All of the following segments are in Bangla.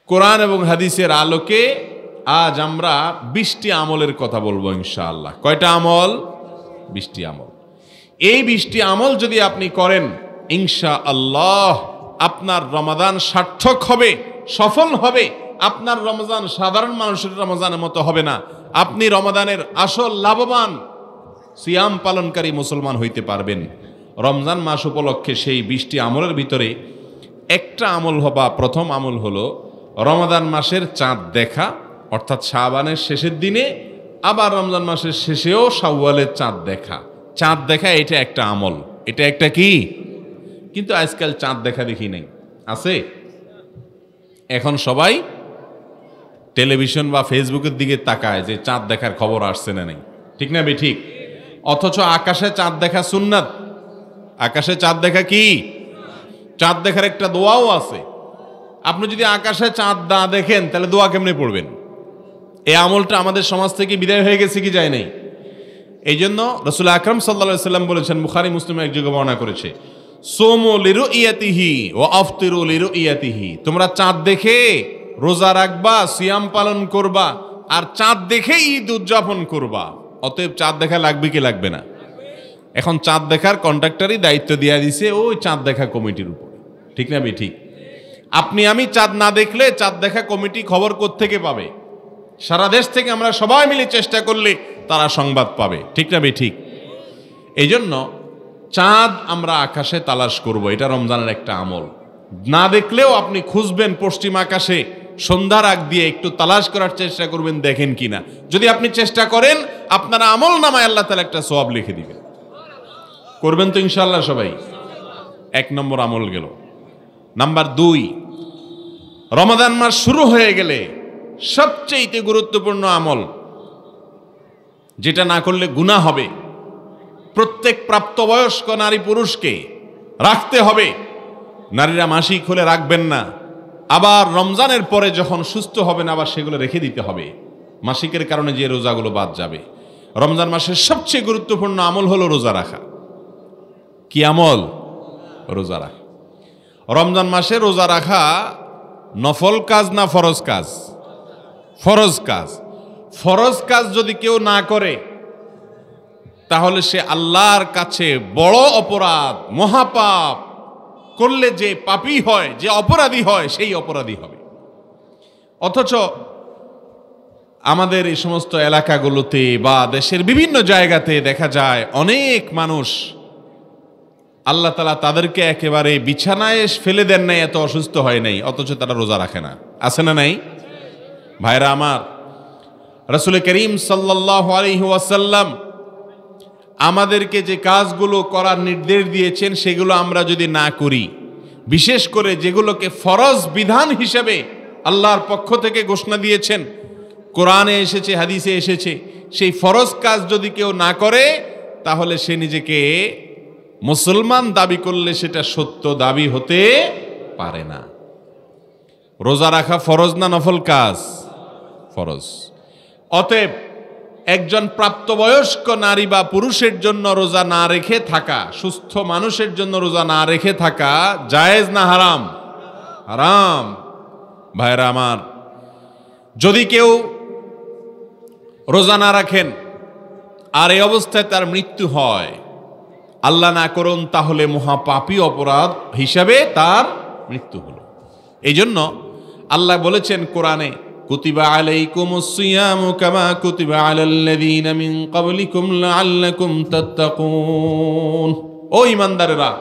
কোরআন এবং হাদিসের আলোকে আজ আমরা 20টি আমলের কথা বলবো ইনশাআল্লাহ। কয়টা আমল? 20টি আমল। এই 20টি আমল যদি আপনি করেন ইনশাআল্লাহ আপনার রমাদান সার্থক হবে, সফল হবে। আপনার রমজান সাধারণ মানুষের রমজানের মতো হবে না। আপনি রমাদানের আসল লাভবান সিয়াম পালনকারী মুসলমান হইতে পারবেন। রমজান মাস উপলক্ষে সেই 20টি আমলের ভিতরে একটা আমল হবা, প্রথম আমল হলো রমাদান মাসের চাঁদ দেখা, অর্থাৎ শাবানের শেষের দিনে, আবার রমজান মাসের শেষেও শাওয়ালের চাঁদ দেখা। চাঁদ দেখা এটা একটা আমল, এটা একটা কি? কিন্তু আজকাল চাঁদ দেখা দেখি নাই, আছে? এখন সবাই টেলিভিশন বা ফেসবুকের দিকে তাকায় যে চাঁদ দেখার খবর আসছে না নেই, ঠিক না? ঠিক। অথচ আকাশে চাঁদ দেখা সুন্নাত। আকাশে চাঁদ দেখা কি? চাঁদ দেখার একটা দোয়াও আছে। আপনি যদি আকাশে চাঁদ না দেখেন তাহলে দোয়া কেমনে পড়বেন? এই আমলটা আমাদের সমাজ থেকে বিদায় হয়ে গেছে কি যায় নাই? এই জন্য রাসূল আকরাম সাল্লাল্লাহু আলাইহি সাল্লাম বলেছেন, বুখারী মুসলিম এক জায়গায় বর্ণনা করেছে, সোমু লিরুইয়াতিহি ওয়া আফতিরু লিরুইয়াতিহি। তোমরা চাঁদ দেখে রোজা রাখবা, সিয়াম পালন করবা, আর চাঁদ দেখে ঈদ উদযাপন করবা। অতএব চাঁদ দেখা লাগবে কি লাগবে না? এখন চাঁদ দেখার কন্ট্রাক্টরই দায়িত্ব দিয়ে দিছে ওই চাঁদ দেখা কমিটির উপর, ঠিক না? ঠিক। আপনি আমি চাঁদ না দেখলে চাঁদ দেখা কমিটি খবর কোত্থেকে পাবে? সারা দেশ থেকে আমরা সবাই মিলে চেষ্টা করলে তারা সংবাদ পাবে, ঠিক না? ঠিক। এই জন্য চাঁদ আমরা আকাশে তালাশ করব, এটা রমজানের একটা আমল। না দেখলেও আপনি খুঁজবেন পশ্চিম আকাশে, সন্ধ্যার আগ দিয়ে একটু তালাশ করার চেষ্টা করবেন, দেখেন কিনা। যদি আপনি চেষ্টা করেন আপনার আমল নামায় আল্লাহ তাআলা একটা সওয়াব লিখে দিবেন। করবেন তো ইনশাআল্লাহ সবাই? 1 নম্বর আমল গেল। নাম্বার 2, রমাদান মাস শুরু হয়ে গেলে সবচেয়ে গুরুত্বপূর্ণ আমল, যেটা না করলে গুনাহ হবে, প্রত্যেক প্রাপ্তবয়স্ক নারী পুরুষকে রাখতে হবে। নারীরা মাসিক হলে রাখবেন না, আবার রমজানের পরে যখন সুস্থ হবেন আবার সেগুলো রেখে দিতে হবে। মাসিকের কারণে যে রোজাগুলো বাদ যাবে। রমজান মাসের সবচেয়ে গুরুত্বপূর্ণ আমল হলো রোজা রাখা। কি আমল? রোজা রাখা। রমজান মাসে রোজা রাখা নফল কাজ না ফরজ কাজ? ফরজ কাজ। ফরজ কাজ যদি কেউ না করে তাহলে সে আল্লাহর কাছে বড় অপরাধ, মহাপাপ করলে যে পাপী হয়, যে অপরাধী হয়, সেই অপরাধী হবে। অথচ আমাদের এই সমস্ত এলাকাগুলোতে বা দেশের বিভিন্ন জায়গাতে দেখা যায় অনেক মানুষ আল্লাহ তাআলা তাদেরকে একেবারে বিছানায় ফেলে দেন নাই, এত অসুস্থ হয় নাই, অথচ তারা রোজা রাখে না। আছে না নাই? ভাইরা আমার, রাসূল করিম সাল্লাল্লাহু আলাইহি ওয়াসাল্লাম আমাদেরকে যে কাজগুলো করার নির্দেশ দিয়েছেন সেগুলো আমরা যদি না করি, বিশেষ করে যেগুলোকে ফরজ বিধান হিসেবে আল্লাহর পক্ষ থেকে ঘোষণা দিয়েছেন, কোরআনে এসেছে, হাদিসে এসেছে, সেই ফরজ কাজ যদি কেউ না করে তাহলে সে নিজেকে মুসলমান দাবি করলে সেটা সত্য দাবি হতে পারে না। রোজা রাখা ফরজ না নফল কাজ? ফরজ। অতএব একজন প্রাপ্তবয়স্ক নারী বা পুরুষের জন্য রোজা না রেখে থাকা, সুস্থ মানুষের জন্য রোজা না রেখে থাকা জায়েজ না হারাম? হারাম। ভাইরা আমার, যদি কেউ রোজা না রাখেন আর এই অবস্থায় তার মৃত্যু হয়, আল্লাহ না করুন, তাহলে মহাপাপী অপরাধ হিসাবে তার মৃত্যু হলো। এই জন্য আল্লাহ বলেছেন কোরআনে, কুতিবা আলাইকুমুস সিয়ামু কামা কুতিবা আলাল্লাযীনা মিন ক্বাবলিকুম লাআল্লাকুম তাত্তাকুন। ও ঈমানদারেরা,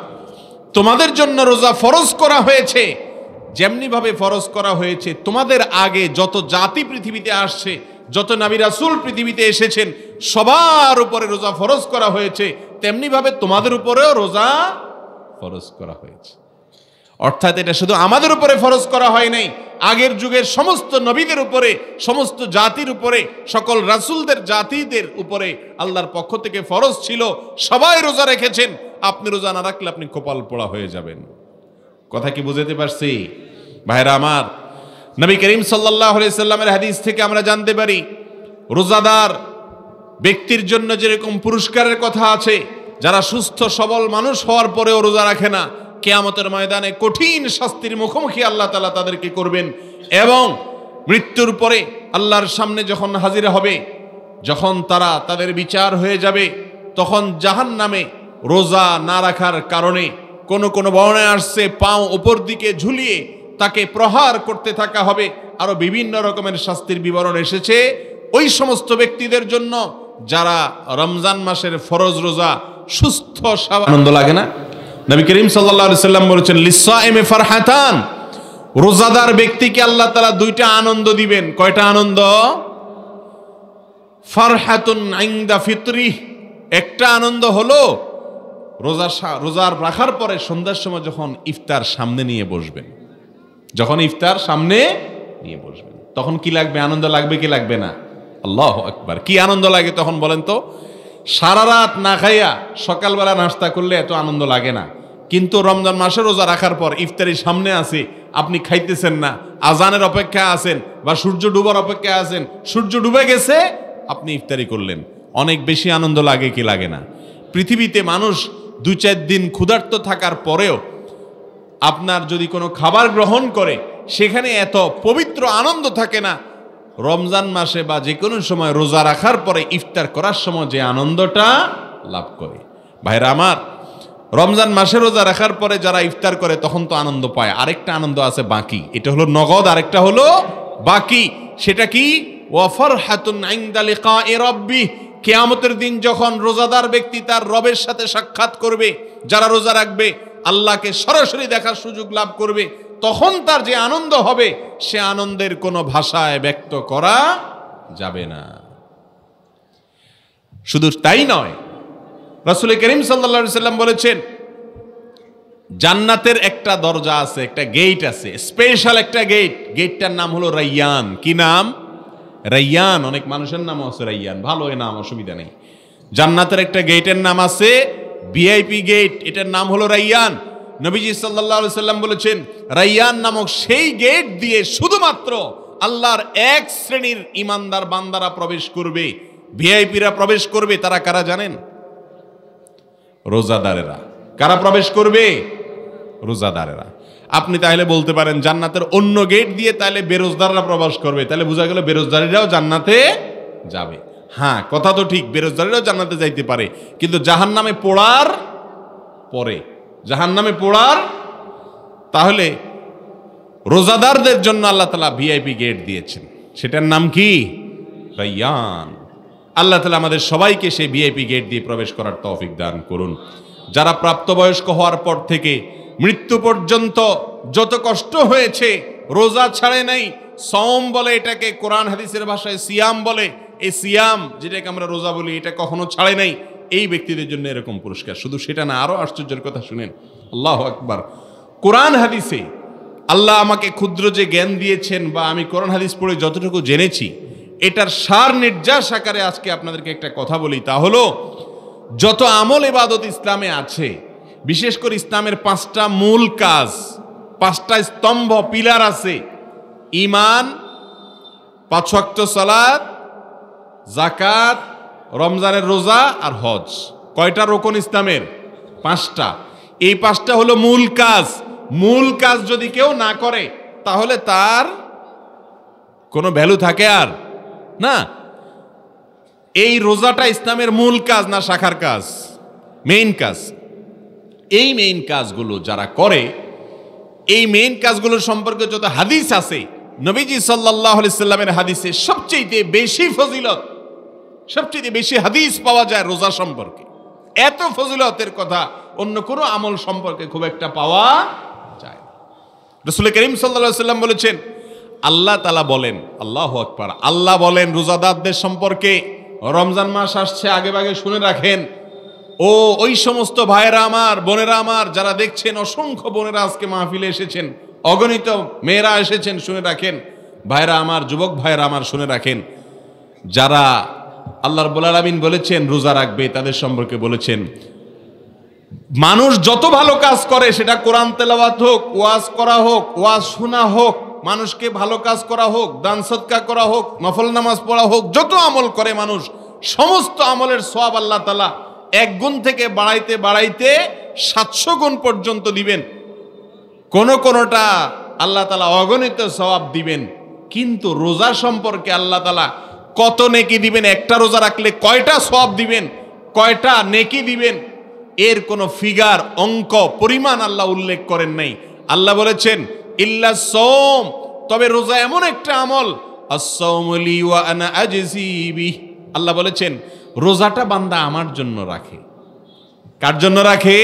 তোমাদের জন্য রোজা ফরজ করা হয়েছে যেমনি ভাবে ফরজ করা হয়েছে তোমাদের আগে যত জাতি পৃথিবীতে আসছে, যত নবী রাসূল পৃথিবীতে এসেছেন, সবার উপরে রোজা ফরজ করা হয়েছে, তেমনি ভাবে তোমাদের উপরেও রোজা ফরজ করা হয়েছে। অর্থাৎ এটা শুধু আমাদের উপরে ফরজ করা হয় নাই, আগের যুগের সমস্ত নবীদের উপরে, সমস্ত জাতির উপরে, সকল রাসূলদের জাতিদের উপরে আল্লাহর পক্ষ থেকে ফরজ ছিল। সবাই রোজা রেখেছেন। আপনি রোজা না রাখলে আপনি কপাল পোড়া হয়ে যাবেন। কথা কি বুঝাতে পারছি? ভাইরা আমার, নবী করিম সাল্লাল্লাহু আলাইহি সাল্লামের হাদিস থেকে আমরা জানতে পারি, রোজাদার ব্যক্তির জন্য যেরকম পুরস্কারের কথা আছে, যারা সুস্থ সবল মানুষ হওয়ার পরেও রোজা রাখে না, কিয়ামতের ময়দানে কঠিন শাস্তির মুখোমুখি আল্লাহ তাআলা তাদেরকে করবেন। এবং মৃত্যুর পরে আল্লাহর সামনে যখন হাজির হবে, যখন তারা তাদের বিচার হয়ে যাবে, তখন জাহান্নামে রোজা না রাখার কারণে কোনো কোনো বর্ণনায় আসছে পাও উপর দিকে ঝুলিয়ে তাকে প্রহার করতে থাকা হবে। আরো বিভিন্ন রকমের শাস্তির বিবরণ এসেছে ওই সমস্ত ব্যক্তিদের জন্য যারা রমজান মাসের ফরজ রোজা সুস্থ আনন্দ লাগে না। নবী করিম সাল্লাল্লাহু আলাইহি সাল্লাম বলেছেন, লিসাইমি ফারহাতান, রোজাদার ব্যক্তিকে আল্লাহ তাআলা দুইটা আনন্দ দিবেন। কয়টা আনন্দ? ফারহাতুন ইনদা ফিতরি, একটা আনন্দ হলো রোজার রাখার পরে সন্ধ্যার সময় যখন ইফতার সামনে নিয়ে বসবেন, যখন ইফতার সামনে নিয়ে বসবেন তখন কি লাগবে? আনন্দ লাগবে কি লাগবে না? আল্লাহু আকবার, কি আনন্দ লাগে তখন বলেন তো? সারা রাত না খাইয়া সকালবেলা নাস্তা করলে এত আনন্দ লাগে না, কিন্তু রমজান মাসে রোজা রাখার পর ইফতারি সামনে আছে, আপনি খাইতেছেন না, আজানের অপেক্ষায় আছেন বা সূর্য ডুবার অপেক্ষায় আছেন, সূর্য ডুবে গেছে, আপনি ইফতারি করলেন, অনেক বেশি আনন্দ লাগে কি লাগে না? পৃথিবীতে মানুষ 2-4 দিন ক্ষুধার্ত থাকার পরেও আপনার যদি কোনো খাবার গ্রহণ করে সেখানে এত পবিত্র আনন্দ থাকে না রমজান মাসে বা যে কোনো সময় রোজা রাখার পরে ইফতার করার সময় যে আনন্দটা লাভ করে। ভাইরা আমার, রমজান মাসে রোজা রাখার পরে যারা ইফতার করে তখন তো আনন্দ পায়, আরেকটা আনন্দ আছে বাকি, এটা হলো নগদ, আরেকটা হলো বাকি। সেটা কি? ওয়া ফারহাতুন ইনদা লিকাই রাব্বিহ, কিয়ামতের দিন যখন রোজাদার ব্যক্তি তার রবের সাথে সাক্ষাৎ করবে, যারা রোজা রাখবে আল্লাহকে সরাসরি দেখার সুযোগ লাভ করবে, তখন তার যে আনন্দ হবে সে আনন্দের কোনো ভাষায় ব্যক্ত করা যাবে না। শুধু তাই নয়, রাসূল করিম সাল্লাল্লাহু আলাইহি সাল্লাম বলেছেন, জান্নাতের একটা দরজা আছে, একটা গেট আছে, স্পেশাল একটা গেট, গেটটার নাম হলো রাইয়ান। কি নাম? রাইয়ান। অনেক মানুষের নাম আছে রাইয়ান, ভালো এই নাম, অসুবিধা নেই। জান্নাতের একটা গেটের নাম আছে ভিআইপি গেট, এটার নাম হলো রাইয়ান। নবীজি সাল্লাল্লাহু আলাইহি সাল্লাম বলেছেন, রাইয়ান নামক সেই গেট দিয়ে শুধুমাত্র আল্লাহর এক শ্রেণীর ইমানদার বান্দারা প্রবেশ করবে, ভিআইপিরা প্রবেশ করবে। তারা কারা জানেন? রোজাদারেরা। কারা প্রবেশ করবে? রোজাদারেরা। আপনি তাহলে বলতে পারেন জান্নাতের অন্য গেট দিয়ে তাহলে বেরোজদাররা প্রবেশ করবে, তাহলে বোঝা গেল বেরোজদারিরাও জান্নাতে যাবে। হ্যাঁ, কথা তো ঠিক, বেরোজদারিরাও জান্নাতে যাইতে পারে, কিন্তু জাহান্নামে পোড়ার পরে, জাহান্নামে পোড়ার, তাহলে রোজাদারদের জন্য আল্লাহ তাআলা ভিআইপি গেট দিয়েছেন, সেটার নাম কি? রাইয়ান। আল্লাহ তাআলা আমাদের সবাইকে সেই ভিআইপি গেট দিয়ে প্রবেশ করার তৌফিক দান করুন। যারা প্রাপ্তবয়স্ক হওয়ার পর থেকে মৃত্যু পর্যন্ত যত কষ্ট হয়েছে, রোজা ছাড়ে নাই, সওম বলে এটাকে, কোরআন হাদিসের ভাষায় সিয়াম বলে, এই সিয়াম যেটাকে আমরা রোজা বলি, এটা কখনো ছাড়ে নাই, এই ব্যক্তিদের জন্য এরকম পুরস্কার। শুধু সেটা না, আরো আশ্চর্যের কথা শুনেন, আল্লাহু আকবার। কোরআন হাদিসে আল্লাহ আমাকে ক্ষুদ্র যে জ্ঞান দিয়েছেন বা আমি কোরআন হাদিস পড়ে যতটুকু জেনেছি, এটার সার নির্যাস আকারে আজকে আপনাদেরকে একটা কথা বলি, তা হলো যত আমল ইবাদত ইসলামে আছে, বিশেষ করে ইসলামের 5টা মূল কাজ, 5টা স্তম্ভ পিলার আছে, ঈমান, 5 ওয়াক্ত সালাত, যাকাত, রমজানের রোজা আর হজ। কয়টা রোকন ইসলামের? 5টা। এই 5টা হলো মূল কাজ। মূল কাজ যদি কেউ না করে তাহলে তার কোনো ভ্যালু থাকে আর না। এই রোজাটা ইসলামের মূল কাজ না শাখার কাজ? মেইন কাজ। এই মেইন কাজগুলো যারা করে, এই মেইন কাজগুলোর সম্পর্কে যত হাদিস আছে, নবীজি সাল্লাল্লাহু আলাইহি সাল্লামের হাদিসে সবচেয়ে বেশি ফজিলত, সবচেয়ে বেশি হাদিস পাওয়া যায় রোজা সম্পর্কে। এত ফজিলতের কথা অন্য কোনো আমল সম্পর্কে খুব একটা পাওয়া যায় না। রাসূল করিম সাল্লাল্লাহু আলাইহি সাল্লাম বলেছেন, আল্লাহ তাআলা বলেন, আল্লাহু আকবার, আল্লাহ বলেন রোজাদারদের সম্পর্কে, রমজান মাস আসছে, আগে ভাগে শুনে রাখেন, ও ওই সমস্ত ভাইয়েরা আমার, বোনেরা আমার যারা দেখছেন, অসংখ্য বোনেরা আজকে মাহফিলে এসেছেন, অগণিত মেয়েরা এসেছেন, শুনে রাখেন, ভাইয়েরা আমার, যুবক ভাইয়েরা আমার শুনে রাখেন, যারা আল্লাহ রাব্বুল আলামিন বলেছেন রোজা রাখবে, তাদের সম্পর্কে বলেছেন, মানুষ যত ভালো কাজ করে, সেটা কোরআন তেলাওয়াত হোক, ওয়াজ করা হোক, ওয়াজ শোনা হোক, মানুষকে ভালো কাজ করা হোক, দান সদকা করা হোক, নফল নামাজ পড়া হোক, যত আমল করে মানুষ, সমস্ত আমলের সওয়াব আল্লাহ তাআলা 1 গুণ থেকে বাড়াইতে বাড়াইতে 700 গুণ পর্যন্ত দিবেন। কোনটা আল্লাহ তাআলা অগণিত সওয়াব দিবেন। কিন্তু রোজা সম্পর্কে আল্লাহ তাআলা কত নেকি দিবেন, একটা রোজা রাখলে কয়টা সওয়াব দিবেন, কয়টা নেকি দিবেন, এর কোনো ফিগার, অঙ্ক, পরিমাণ আল্লাহ উল্লেখ করেন নাই। আল্লাহ বলেছেন ইল্লা সওম, তবে রোজা এমন একটা আমল, আস-সাওমু লি ওয়া আনা আজজি বিহি, আল্লাহ বলেছেন রোজাটা বান্দা আমার জন্য রাখে। কার জন্য রাখে?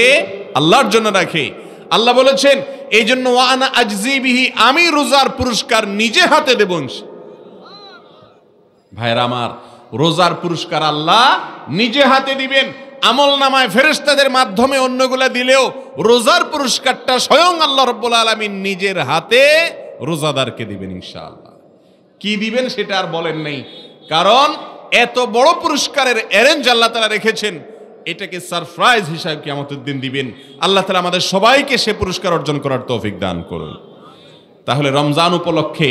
আল্লাহর জন্য রাখে। আল্লাহ বলেছেন এই জন্য ওয়া আনা আজজি বিহি, আমি রোজার পুরস্কার নিজে হাতে দেব। ভাইরা আমার, রোজার পুরস্কার আল্লাহ নিজে হাতে দিবেন। আমল নামায় ফেরেশতাদের মাধ্যমে অন্যগুলা দিলেও রোজার পুরস্কারটা স্বয়ং আল্লাহ রাব্বুল আলামিন নিজের হাতে রোজাদারকে দিবেন ইনশাআল্লাহ। কি দিবেন সেটা আর বলেন নাই, কারণ এত বড় পুরস্কারের অ্যারেঞ্জ আল্লাহ তাআলা রেখেছেন, এটাকে সারপ্রাইজ হিসাবে কিয়ামতের দিন দিবেন। আল্লাহ তাআলা আমাদের সবাইকে সে পুরস্কার অর্জন করার তৌফিক দান করুন। তাহলে রমজান উপলক্ষে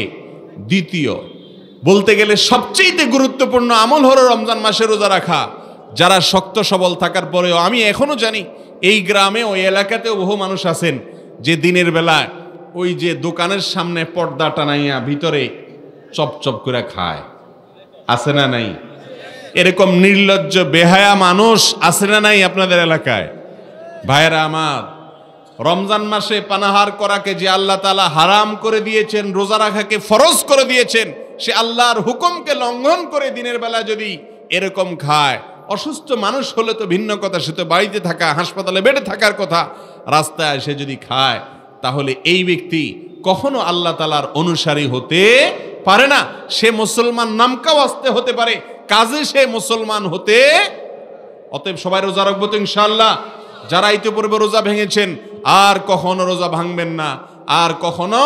দ্বিতীয়, বলতে গেলে সবচেয়ে গুরুত্বপূর্ণ আমল হলো রমজান মাসে রোজা রাখা। যারা শক্ত সবল থাকার পরেও, আমি এখনো জানি এই গ্রামে ওই এলাকাতেও বহু মানুষ আছেন যে দিনের বেলা ওই যে দোকানের সামনে পর্দা টানাইয়া ভিতরে চপচপ করে খায়, আছে না নাই? এরকম নির্লজ্জ বেহায়া মানুষ আছে না নাই আপনাদের এলাকায়? ভাইয়েরা আমার, রমজান মাসে পানাহার করাকে যে আল্লাহ তাআলা হারাম করে দিয়েছেন, রোজা রাখাকে ফরজ করে দিয়েছেন, সে আল্লাহর হুকুমকে লঙ্ঘন করে দিনের বেলা যদি এরকম খায়, অসুস্থ মানুষ হলে তো ভিন্ন কথা, সে তো বাড়িতে থাকা, হাসপাতালে বেডে থাকার কথা, রাস্তায় সে যদি খায়, তাহলে এই ব্যক্তি কখনো আল্লাহ তাআলার অনুসারী হতে পারে না। সে মুসলমান নামকাও আসতে হতে পারে, কাজে সে মুসলমান হতে। অতএব সবাই রোজা রাখবো তো ইনশাআল্লাহ। যারা ইতিপূর্বে রোজা ভেঙেছেন আর কখনো রোজা ভাঙবেন না, আর কখনো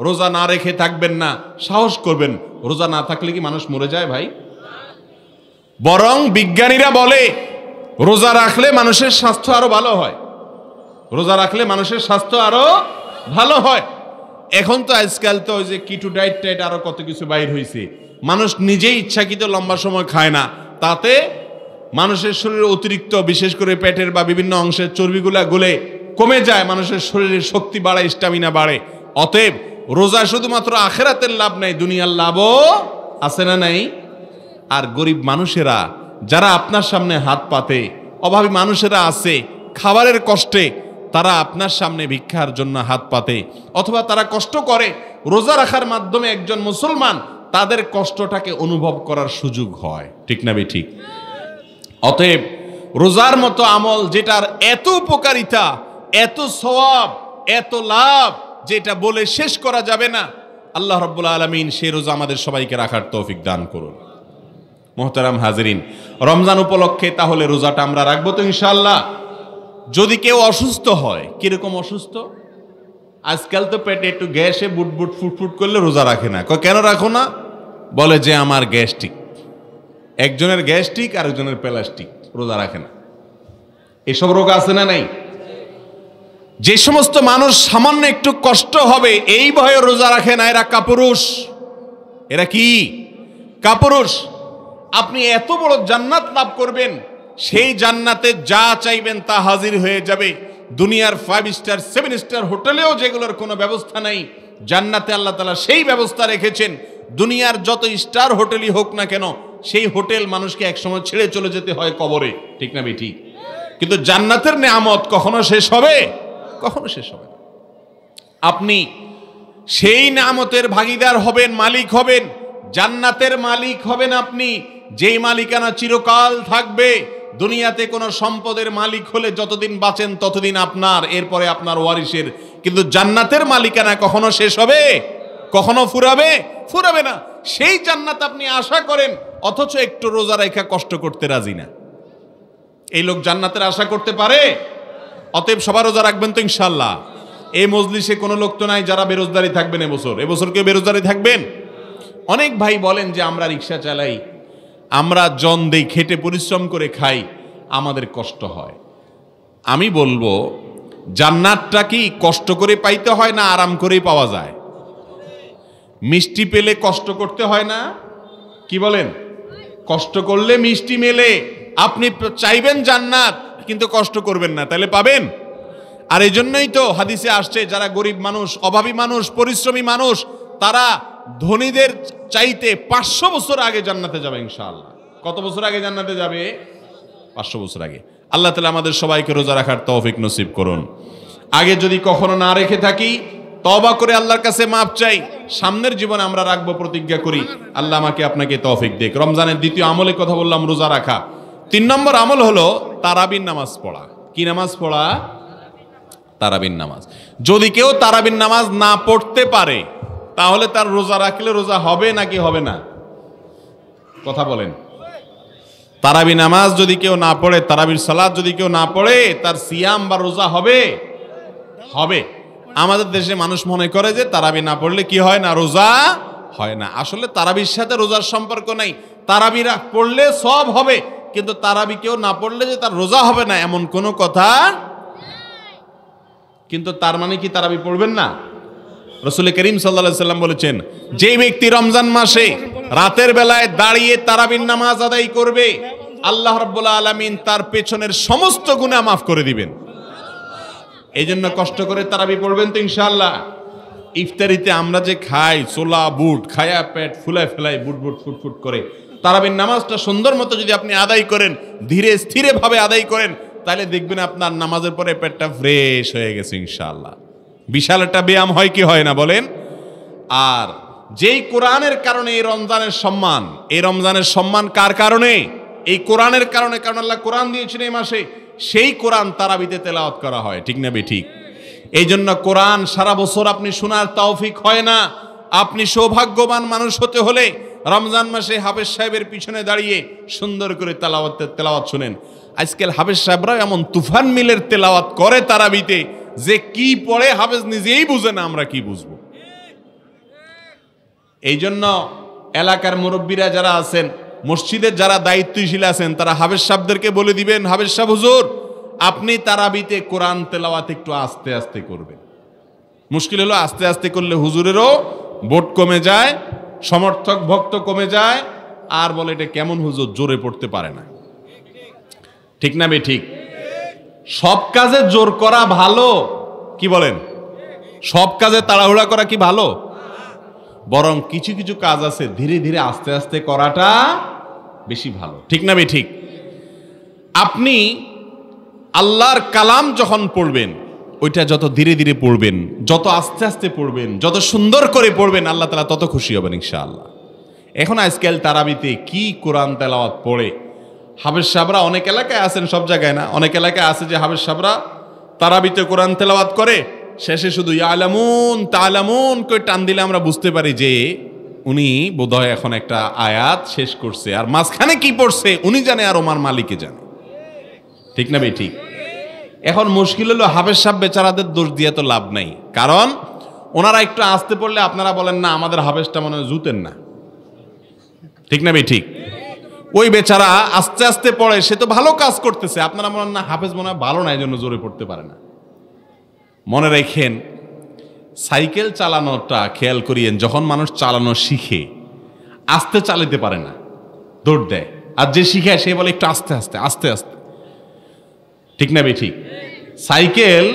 রোজা না রেখে থাকবেন না। সাহস করবেন, রোজা না থাকলে কি মানুষ মরে যায় ভাই? বরং বিজ্ঞানীরা বলে রোজা রাখলে মানুষের স্বাস্থ্য আরো ভালো হয়, রোজা রাখলে মানুষের স্বাস্থ্য আরো ভালো হয়। এখন তো আজকাল তো ওই যে কিটো ডায়েট আরো কত কিছু বাইর হয়েছে, মানুষ নিজেই ইচ্ছাকৃত লম্বা সময় খায় না, তাতে মানুষের শরীরে অতিরিক্ত, বিশেষ করে পেটের বা বিভিন্ন অংশের চর্বিগুলা গলে কমে যায়, মানুষের শরীরের শক্তি বাড়ে, স্ট্যামিনা বাড়ে। অতএব রোজা শুধুমাত্র আখিরাতের লাভ নাই, দুনিয়ার লাভও আছে না নাই? আর গরিব মানুষেরা যারা আপনার সামনে হাত পাতে, অভাবী মানুষেরা আছে খাবারের কষ্টে, তারা আপনার সামনে ভিক্ষার জন্য হাত পাতে, অথবা তারা কষ্ট করে, রোজা রাখার মাধ্যমে একজন মুসলমান তাদের কষ্টটাকে অনুভব করার সুযোগ হয়, ঠিক না ঠিক? অতএব রোজার মতো আমল যেটার এত উপকারিতা, এত সওয়াব, এত লাভ, যেটা বলে শেষ করা যাবে না, আল্লাহ রাব্বুল আলামিন সেই রোজা আমাদের সবাইকে রাখার তৌফিক দান করুন। মুহতারাম হাজিরিন, রমজান উপলক্ষে তাহলে রোজাটা আমরা রাখবো তো ইনশাআল্লাহ। যদি কেউ অসুস্থ হয়, কিরকম অসুস্থ? আজকাল তো পেটে একটু গ্যাসে বুটবুট ফুটফুট করলে রোজা রাখে না। কেন রাখো না? বলে যে আমার গ্যাস্ট্রিক। একজনের গ্যাস্ট্রিক, আরেকজনের প্লাস্টিক, রোজা রাখে না। এসব রোগ আছে না নাই? যে সমস্ত মানুষ সামান্য একটু কষ্ট হবে এই ভয়ে রোজা রাখে না, এরা কাপুরুষ। এরা কি? কাপুরুষ। আপনি এত বড় জান্নাত লাভ করবেন, সেই জান্নাতে যা চাইবেন তা হাজির হয়ে যাবে। দুনিয়ার 5 স্টার 7 স্টার হোটেলেও যেগুলোর কোনো ব্যবস্থা নাই, জান্নাতে আল্লাহ তাআলা সেই ব্যবস্থা রেখেছেন। দুনিয়ার যত স্টার হোটেলই হোক না কেন, সেই হোটেল মানুষকে একসময় ছেড়ে চলে যেতে হয় কবরে, ঠিক না ঠিক? কিন্তু জান্নাতের নেয়ামত কখনো শেষ হবে? কখনো শেষ হবে না। আপনি সেই নেয়ামতের ভাগীদার হবেন, মালিক হবেন, জান্নাতের মালিক হবেন আপনি, যেই মালিকানা চিরকাল থাকবে। দুনিয়াতে কোনো সম্পদের মালিক হলে যতদিন বাঁচেন ততদিন আপনার, এরপরে আপনার ওয়ারিসের। কিন্তু জান্নাতের মালিকানা কখনো শেষ হবে? কখনো ফুরাবে? ফুরাবে না। সেই জান্নাত আপনি আশা করেন, অথচ একটু রোজা রেখা কষ্ট করতে রাজি না। এই লোক জান্নাতের আশা করতে পারে? অতএব সবার রোজা রাখবেন তো ইনশাআল্লাহ। এই মজলিসে কোনো লোক তো নাই যারা বেরোজগারি থাকবেন এবছর। এবছর কেউ বেরোজগারি থাকবেন? অনেক ভাই বলেন যে আমরা রিক্সা চালাই, আমরা জন দেই, খেটে পরিশ্রম করে খাই, আমাদের কষ্ট হয়। আমি বলবো, জান্নাতটা কি কষ্ট করে পাইতে হয় না আরাম করেই পাওয়া যায়? মিষ্টি পেলে কষ্ট করতে হয় না? কি বলেন? কষ্ট করলে মিষ্টি মেলে। আপনি চাইবেন জান্নাত কিন্তু কষ্ট করবেন না, তাহলে পাবেন? আর এই জন্যই তো হাদিসে আসছে যারা গরিব মানুষ, অভাবী মানুষ, পরিশ্রমী মানুষ, তারা ধনীদের চাইতে 500 বছর আগে জান্নাতে যাবে ইনশাআল্লাহ। কত বছর আগে জান্নাতে যাবে? 500 বছর আগে। আল্লাহ তাআলা আমাদের সবাইকে রোজা রাখার তৌফিক নসিব করুন। আগে যদি কখনো না রেখে থাকি, তওবা করে আল্লাহর কাছে মাপ চাই। সামনের জীবনে আমরা রাখবো, প্রতিজ্ঞা করি আল্লাহ আমাকে আপনাকে তৌফিক দিক। রমজানের দ্বিতীয় আমলের কথা বললাম রোজা রাখা। 3 নম্বর আমল হলো তারাবির নামাজ পড়া। কি নামাজ পড়া? তারাবির নামাজ। যদি কেউ তারাবির নামাজ না পড়তে পারে তাহলে তার রোজা রাখলে রোজা হবে নাকি হবে না? কথা বলেন। তারাবি নামাজ যদি কেউ না পড়ে, তারাবির সালাত যদি কেউ না পড়ে, তার সিয়াম বা রোজা হবে? হবে। আমাদের দেশে মানুষ মনে করে যে তারাবি না পড়লে কি হয় না, রোজা হয় না। আসলে তারাবির সাথে রোজার সম্পর্ক নাই। তারাবি পড়লে সব হবে, কিন্তু তারাবি কেউ না পড়লে যে তার রোজা হবে না এমন কোনো কথা। কিন্তু তার মানে কি তারাবি পড়বেন না? রাসূল করিম সাল্লাল্লাহু আলাইহি সাল্লাম বলেছেন, যে ব্যক্তি রমজান মাসে রাতের বেলায় দাঁড়িয়ে তারাবির নামাজ আদায় করবে, আল্লাহ রাব্বুল আলামিন তার পেছনের সমস্ত গুনাহ মাফ করে দিবেন। এই জন্য কষ্ট করে তারাবি পড়বেন তো ইনশাআল্লাহ। ইফতারিতে আমরা যে খাই ছোলা বুট, খায়া পেট ফুলায় ফেলাই বুট বুট ফুটফুট করে, তারাবির নামাজটা সুন্দর মতো যদি আপনি আদায় করেন, ধীরে স্থিরে ভাবে আদায় করেন, তাহলে দেখবেন আপনার নামাজের পরে পেটটা ফ্রেশ হয়ে গেছে ইনশাআল্লাহ। বিশাল একটা ব্যায়াম হয় কি হয় না বলেন? আর যেই কোরআনের কারণে এই রমজানের সম্মান, এই রমজানের সম্মান কার কারণে? এই কোরআনের কারণে। কারণ আল্লাহ কোরআন দিয়েছেন এই মাসে, সেই কোরআন তারাবিতে তেলাওয়াত করা হয়। ঠিক না বেঠিক? এই জন্য কোরআন সারা বছর আপনি শোনার তৌফিক হয় না। আপনি সৌভাগ্যবান মানুষ হতে হলে রমজান মাসে হাফেজ সাহেবের পিছনে দাঁড়িয়ে সুন্দর করে তেলাওয়াত শুনেন। আজকাল হাফেজ সাহেবরা এমন তুফান মিলের তেলাওয়াত করে তারাবিতে, যে কি পড়ে হাফেজ নিজেই বুঝে না, আমরা কি বুঝবো? এই জন্য এলাকার মুরব্বীরা যারা আছেন, মসজিদের যারা দায়িত্বশীল আছেন, তারা হাফেজ সাহেবদেরকে বলে দিবেন, হাফেজ সাহেব হুজুর আপনি তারাবিতে কোরআন তেলাওয়াত একটু আস্তে আস্তে করবেন। মুশকিল হলো আস্তে আস্তে করলে হুজুরেরও ভোট কমে যায়, সমর্থক ভক্ত কমে যায়, আর বলে এটা কেমন হুজুর, জোরে পড়তে পারে না। ঠিক না বে ঠিক? সব কাজে জোর করা ভালো, কি বলেন? সব কাজে তাড়াহুড়া করা কি ভালো? বরং কিছু কিছু কাজ আছে ধীরে ধীরে আস্তে আস্তে করাটা বেশি ভালো। ঠিক না বে ঠিক? আপনি আল্লাহর কালাম যখন পড়বেন, ওইটা যত ধীরে ধীরে পড়বেন, যত আস্তে আস্তে পড়বেন, যত সুন্দর করে পড়বেন, আল্লাহ তাআলা তত খুশি হবেন ইনশাআল্লাহ। এখন আজকাল তারাবিতে কি কোরআন তেলাওয়াত পড়ে। হাফেজ সাহেবরা অনেক এলাকায় আছেন, সব জায়গায় না, অনেক এলাকায় আছে যে হাফেজ সাহেবরা তারাবিতে কোরআন তেলাওয়াত করে, শেষে শুধু ইয়ালামুন তালামুন করে টান দিলে আমরা বুঝতে পারি যে উনি বোধহয় এখন একটা আয়াত শেষ করছে, আর মাঝখানে কি পড়ছে উনি জানে আর ওমার মালিকে জানে। ঠিক না ভাই ঠিক? এখন মুশকিল হলো হাফেজ সাহেব বেচারাদের দোষ দিয়ে তো লাভ নাই, কারণ ওনারা একটু আস্তে পড়লে আপনারা বলেন না আমাদের হাফেজটা মনে হয় জুতেন না। ঠিক না ভাই ঠিক? ওই বেচারা আস্তে আস্তে পড়ে, সে তো ভালো কাজ করতেছে, আপনারা বলেন না হাফেজ মনে হয় ভালো না, এই জন্য জোরে পড়তে পারে না। মনে রাখেন, সাইকেল চালানোটা খেয়াল করিয়েন, যখন মানুষ চালানো শিখে আস্তে চালাতে পারে না, দৌড় দেয়, আর যে শিখে সে বলে একটু আস্তে আস্তে আস্তে আস্তে। ঠিক না ভাই ঠিক? সাইকেল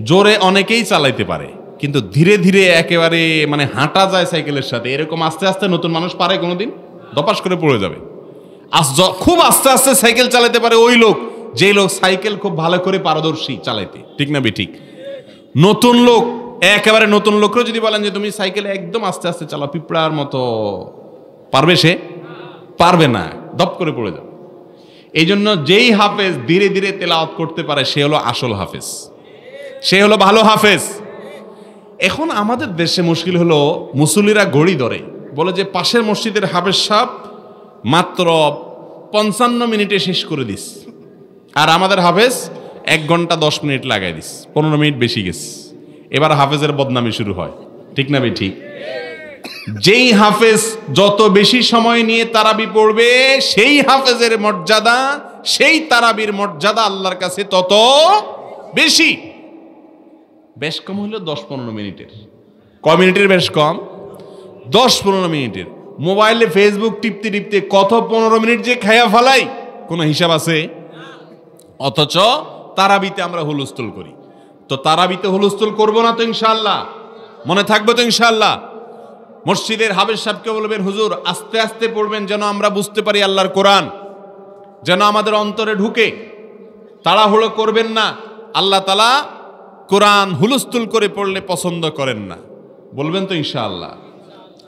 জোরে অনেকেই চালাইতে পারে, কিন্তু ধীরে ধীরে একেবারে মানে হাঁটা যায় সাইকেলের সাথে, এরকম আস্তে আস্তে নতুন মানুষ পারে কোনোদিন? দপাস করে পড়ে যাবে। খুব আস্তে আস্তে সাইকেল চালাতে পারে ওই লোক, যে লোক সাইকেল খুব ভালো করে পারদর্শী চালাইতে। ঠিক না ভাই ঠিক? নতুন লোক, একেবারে নতুন লোককেও যদি বলেন যে তুমি সাইকেল একদম আস্তে আস্তে চালাও পিঁপড়ার মতো, পারবে? সে পারবে না, দপ করে পড়ে যাবে। এই জন্য যেই হাফেজ ধীরে ধীরে তেলাওয়াত করতে পারে সে হলো আসল হাফেজ, সে হলো ভালো হাফেজ। এখন আমাদের দেশে মুশকিল হলো মুসল্লিরা ঘড়ি ধরে, বলে যে পাশের মসজিদের হাফেজ সাহেব মাত্র 55 মিনিটে শেষ করে দিস, আর আমাদের হাফেজ 1 ঘন্টা 10 মিনিট লাগাই দিস, 15 মিনিট বেশি গেছে। এবার হাফেজের বদনামি শুরু হয়। ঠিক না ভাই ঠিক? যেই হাফেজ যত বেশি সময় নিয়ে তারাবি পড়বে, সেই হাফেজের মর্যাদা, সেই তারাবির মর্যাদা আল্লাহর কাছে তত বেশি। বেশ কম হলো 10-15 মিনিটের। কয় মিনিটের বেশ কম? 10-15 মিনিটের। মোবাইলে ফেসবুক টিপতে টিপতে কত 15 মিনিট যে খায়া ফেলাই, কোনো হিসাব আছে? অথচ তারাবিতে আমরা হুলস্থুল করি। তো তারাবিতে হুলস্থুল করবো না তো ইনশাআল্লাহ? মনে থাকবে তো ইনশাআল্লাহ? মসজিদের হাফেজ সাহেবকে বলবেন, হুজুর আস্তে আস্তে পড়বেন যেন আমরা বুঝতে পারি আল্লাহর কোরআন, যেন আমাদের অন্তরে ঢুকে। তাড়াহুড়ো করবেন না, আল্লাহ তাআলা কোরআন হুলস্থুল করে পড়লে পছন্দ করেন না। বলবেন তো ইনশাআল্লাহ?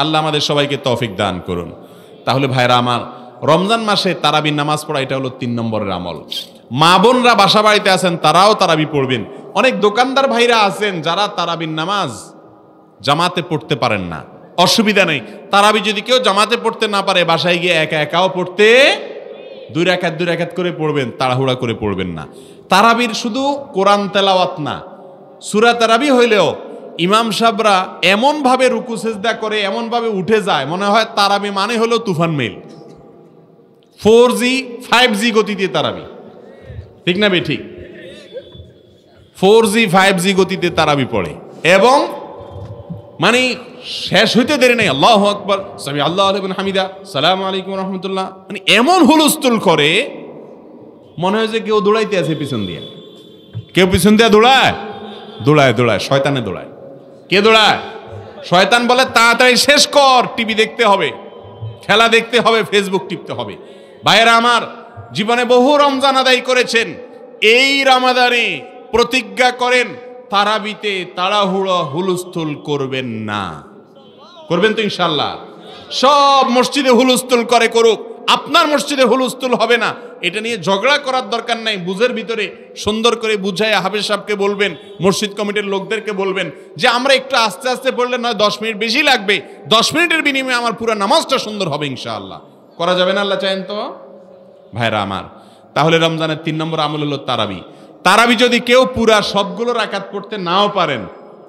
আল্লাহ আমাদের সবাইকে তৌফিক দান করুন। তাহলে ভাইরা আমার, রমজান মাসে তারাবি নামাজ পড়া এটা হলো 3 নম্বরের আমল। মা বোনরা বাসা বাড়িতে আছেন, তারাও তারাবি পড়বেন। অনেক দোকানদার ভাইরা আছেন যারা তারাবির নামাজ জামাতে পড়তে পারেন না, অসুবিধা নেই। তারাবি যদি কেউ জামাতে পড়তে না পারে, বাসায় গিয়ে একা একাও পড়তে 2 রাকাত করে পড়বেন, তাড়াহুড়া করে পড়বেন না। তারাবির শুধু কোরআন তেলাওয়াত না, সূরা তারাবি হইলেও ইমাম সাহেবরা এমনভাবে রুকু সিজদা করে, এমনভাবে উঠে যায়, মনে হয় তারাবি মানে হলো তুফান মেল, 4G 5G গতিতে তারাবি। ঠিক না বে ঠিক? 4G 5G গতিতে তারাবি পড়ে, এবং মানে শেষ হইতে দেরি নেই। আল্লাহু আকবার, সামি আল্লাহু আলাইহি হামিদা, সালামু আলাইকুম রাহমাতুল্লাহ, মানে এমন হুলস্থুল করে মনে হয় যে কেউ দৌড়াইতে আছে পিছন দিয়ে। কেউ পিছন দিয়ে দৌড়ায়, শয়তানে দৌড়ায়। কে দৌড়ায়? শয়তান বলে তাড়াতাড়ি শেষ কর, টিভি দেখতে হবে, খেলা দেখতে হবে, ফেসবুক টিপতে হবে। ভাইয়েরা আমার, জীবনে বহু রমজান আদায় করেছেন, এই রমাদানে প্রতিজ্ঞা করেন তারাবিতে তাড়াহুড়ো হুলস্থুল করবেন না। করবেন তো ইনশাআল্লাহ? সব মসজিদে হুলস্থুল করে করুক, আপনার মসজিদে হুলস্থুল হবে না। এটা নিয়ে ঝগড়া করার দরকার নাই। বুঝের ভিতরে সুন্দর করে বুঝায় হাফেজ সাহেবকে বলবেন, মসজিদ কমিটির লোকদেরকে বলবেন যে আমরা একটু আস্তে আস্তে পড়লে নয় 10 মিনিট বেশি লাগবে, 10 মিনিটের বিনিময়ে আমার পুরো নামাজটা সুন্দর হবে ইনশাআল্লাহ। করা যাবে না? আল্লাহ চাইেন তো। ভাইরা আমার, তাহলে রমজানের 3 নম্বর আমল হলো তারাবি। তারাবি যদি কেউ পুরা সবগুলো রাকাত পড়তে নাও পারেন,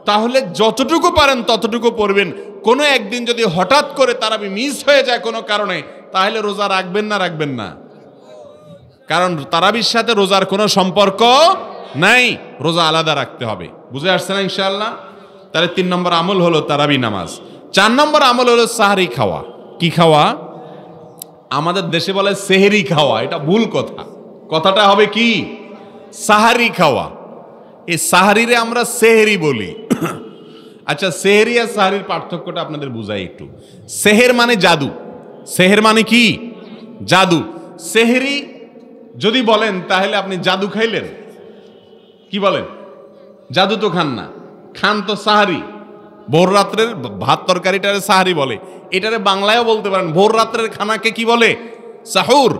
তাহলে যতটুকু পারেন ততটুকু পড়বেন। কোনো একদিন যদি হঠাৎ করে তারাবি মিস হয়ে যায় কোনো কারণে, তাহলে রোজা রাখবেন না? রাখবেন না? কারণ তারাবির সাথে রোজার কোনো সম্পর্ক নাই, রোজা আলাদা রাখতে হবে। বুঝে আসছে না ইনশাআল্লাহ? তাহলে 3 নম্বর আমল হলো তারাবি নামাজ। 4 নম্বর আমল হলো সাহরি খাওয়া। কি খাওয়া? আমাদের দেশে বলে সেহরি খাওয়া, এটা ভুল কথা। কথাটা হবে কি? সাহারি খাওয়া। এই সাহারিরে আমরা সেহরি বলি। আচ্ছা, সেহরি আর সাহারির পার্থক্যটা আপনাদের বুঝাই একটু। সেহের মানে জাদু। সেহের মানে কি? জাদু। সেহরি যদি বলেন তাহলে আপনি জাদু খাইলেন। কি বলেন? জাদু তো খান না, খান তো সাহারি। ভোর রাত্রের ভাত তরকারিটারে সাহারি বলে, এটারে বাংলায়ও বলতে পারেন। ভোর রাত্রের খানাকে কি বলে? সাহুর।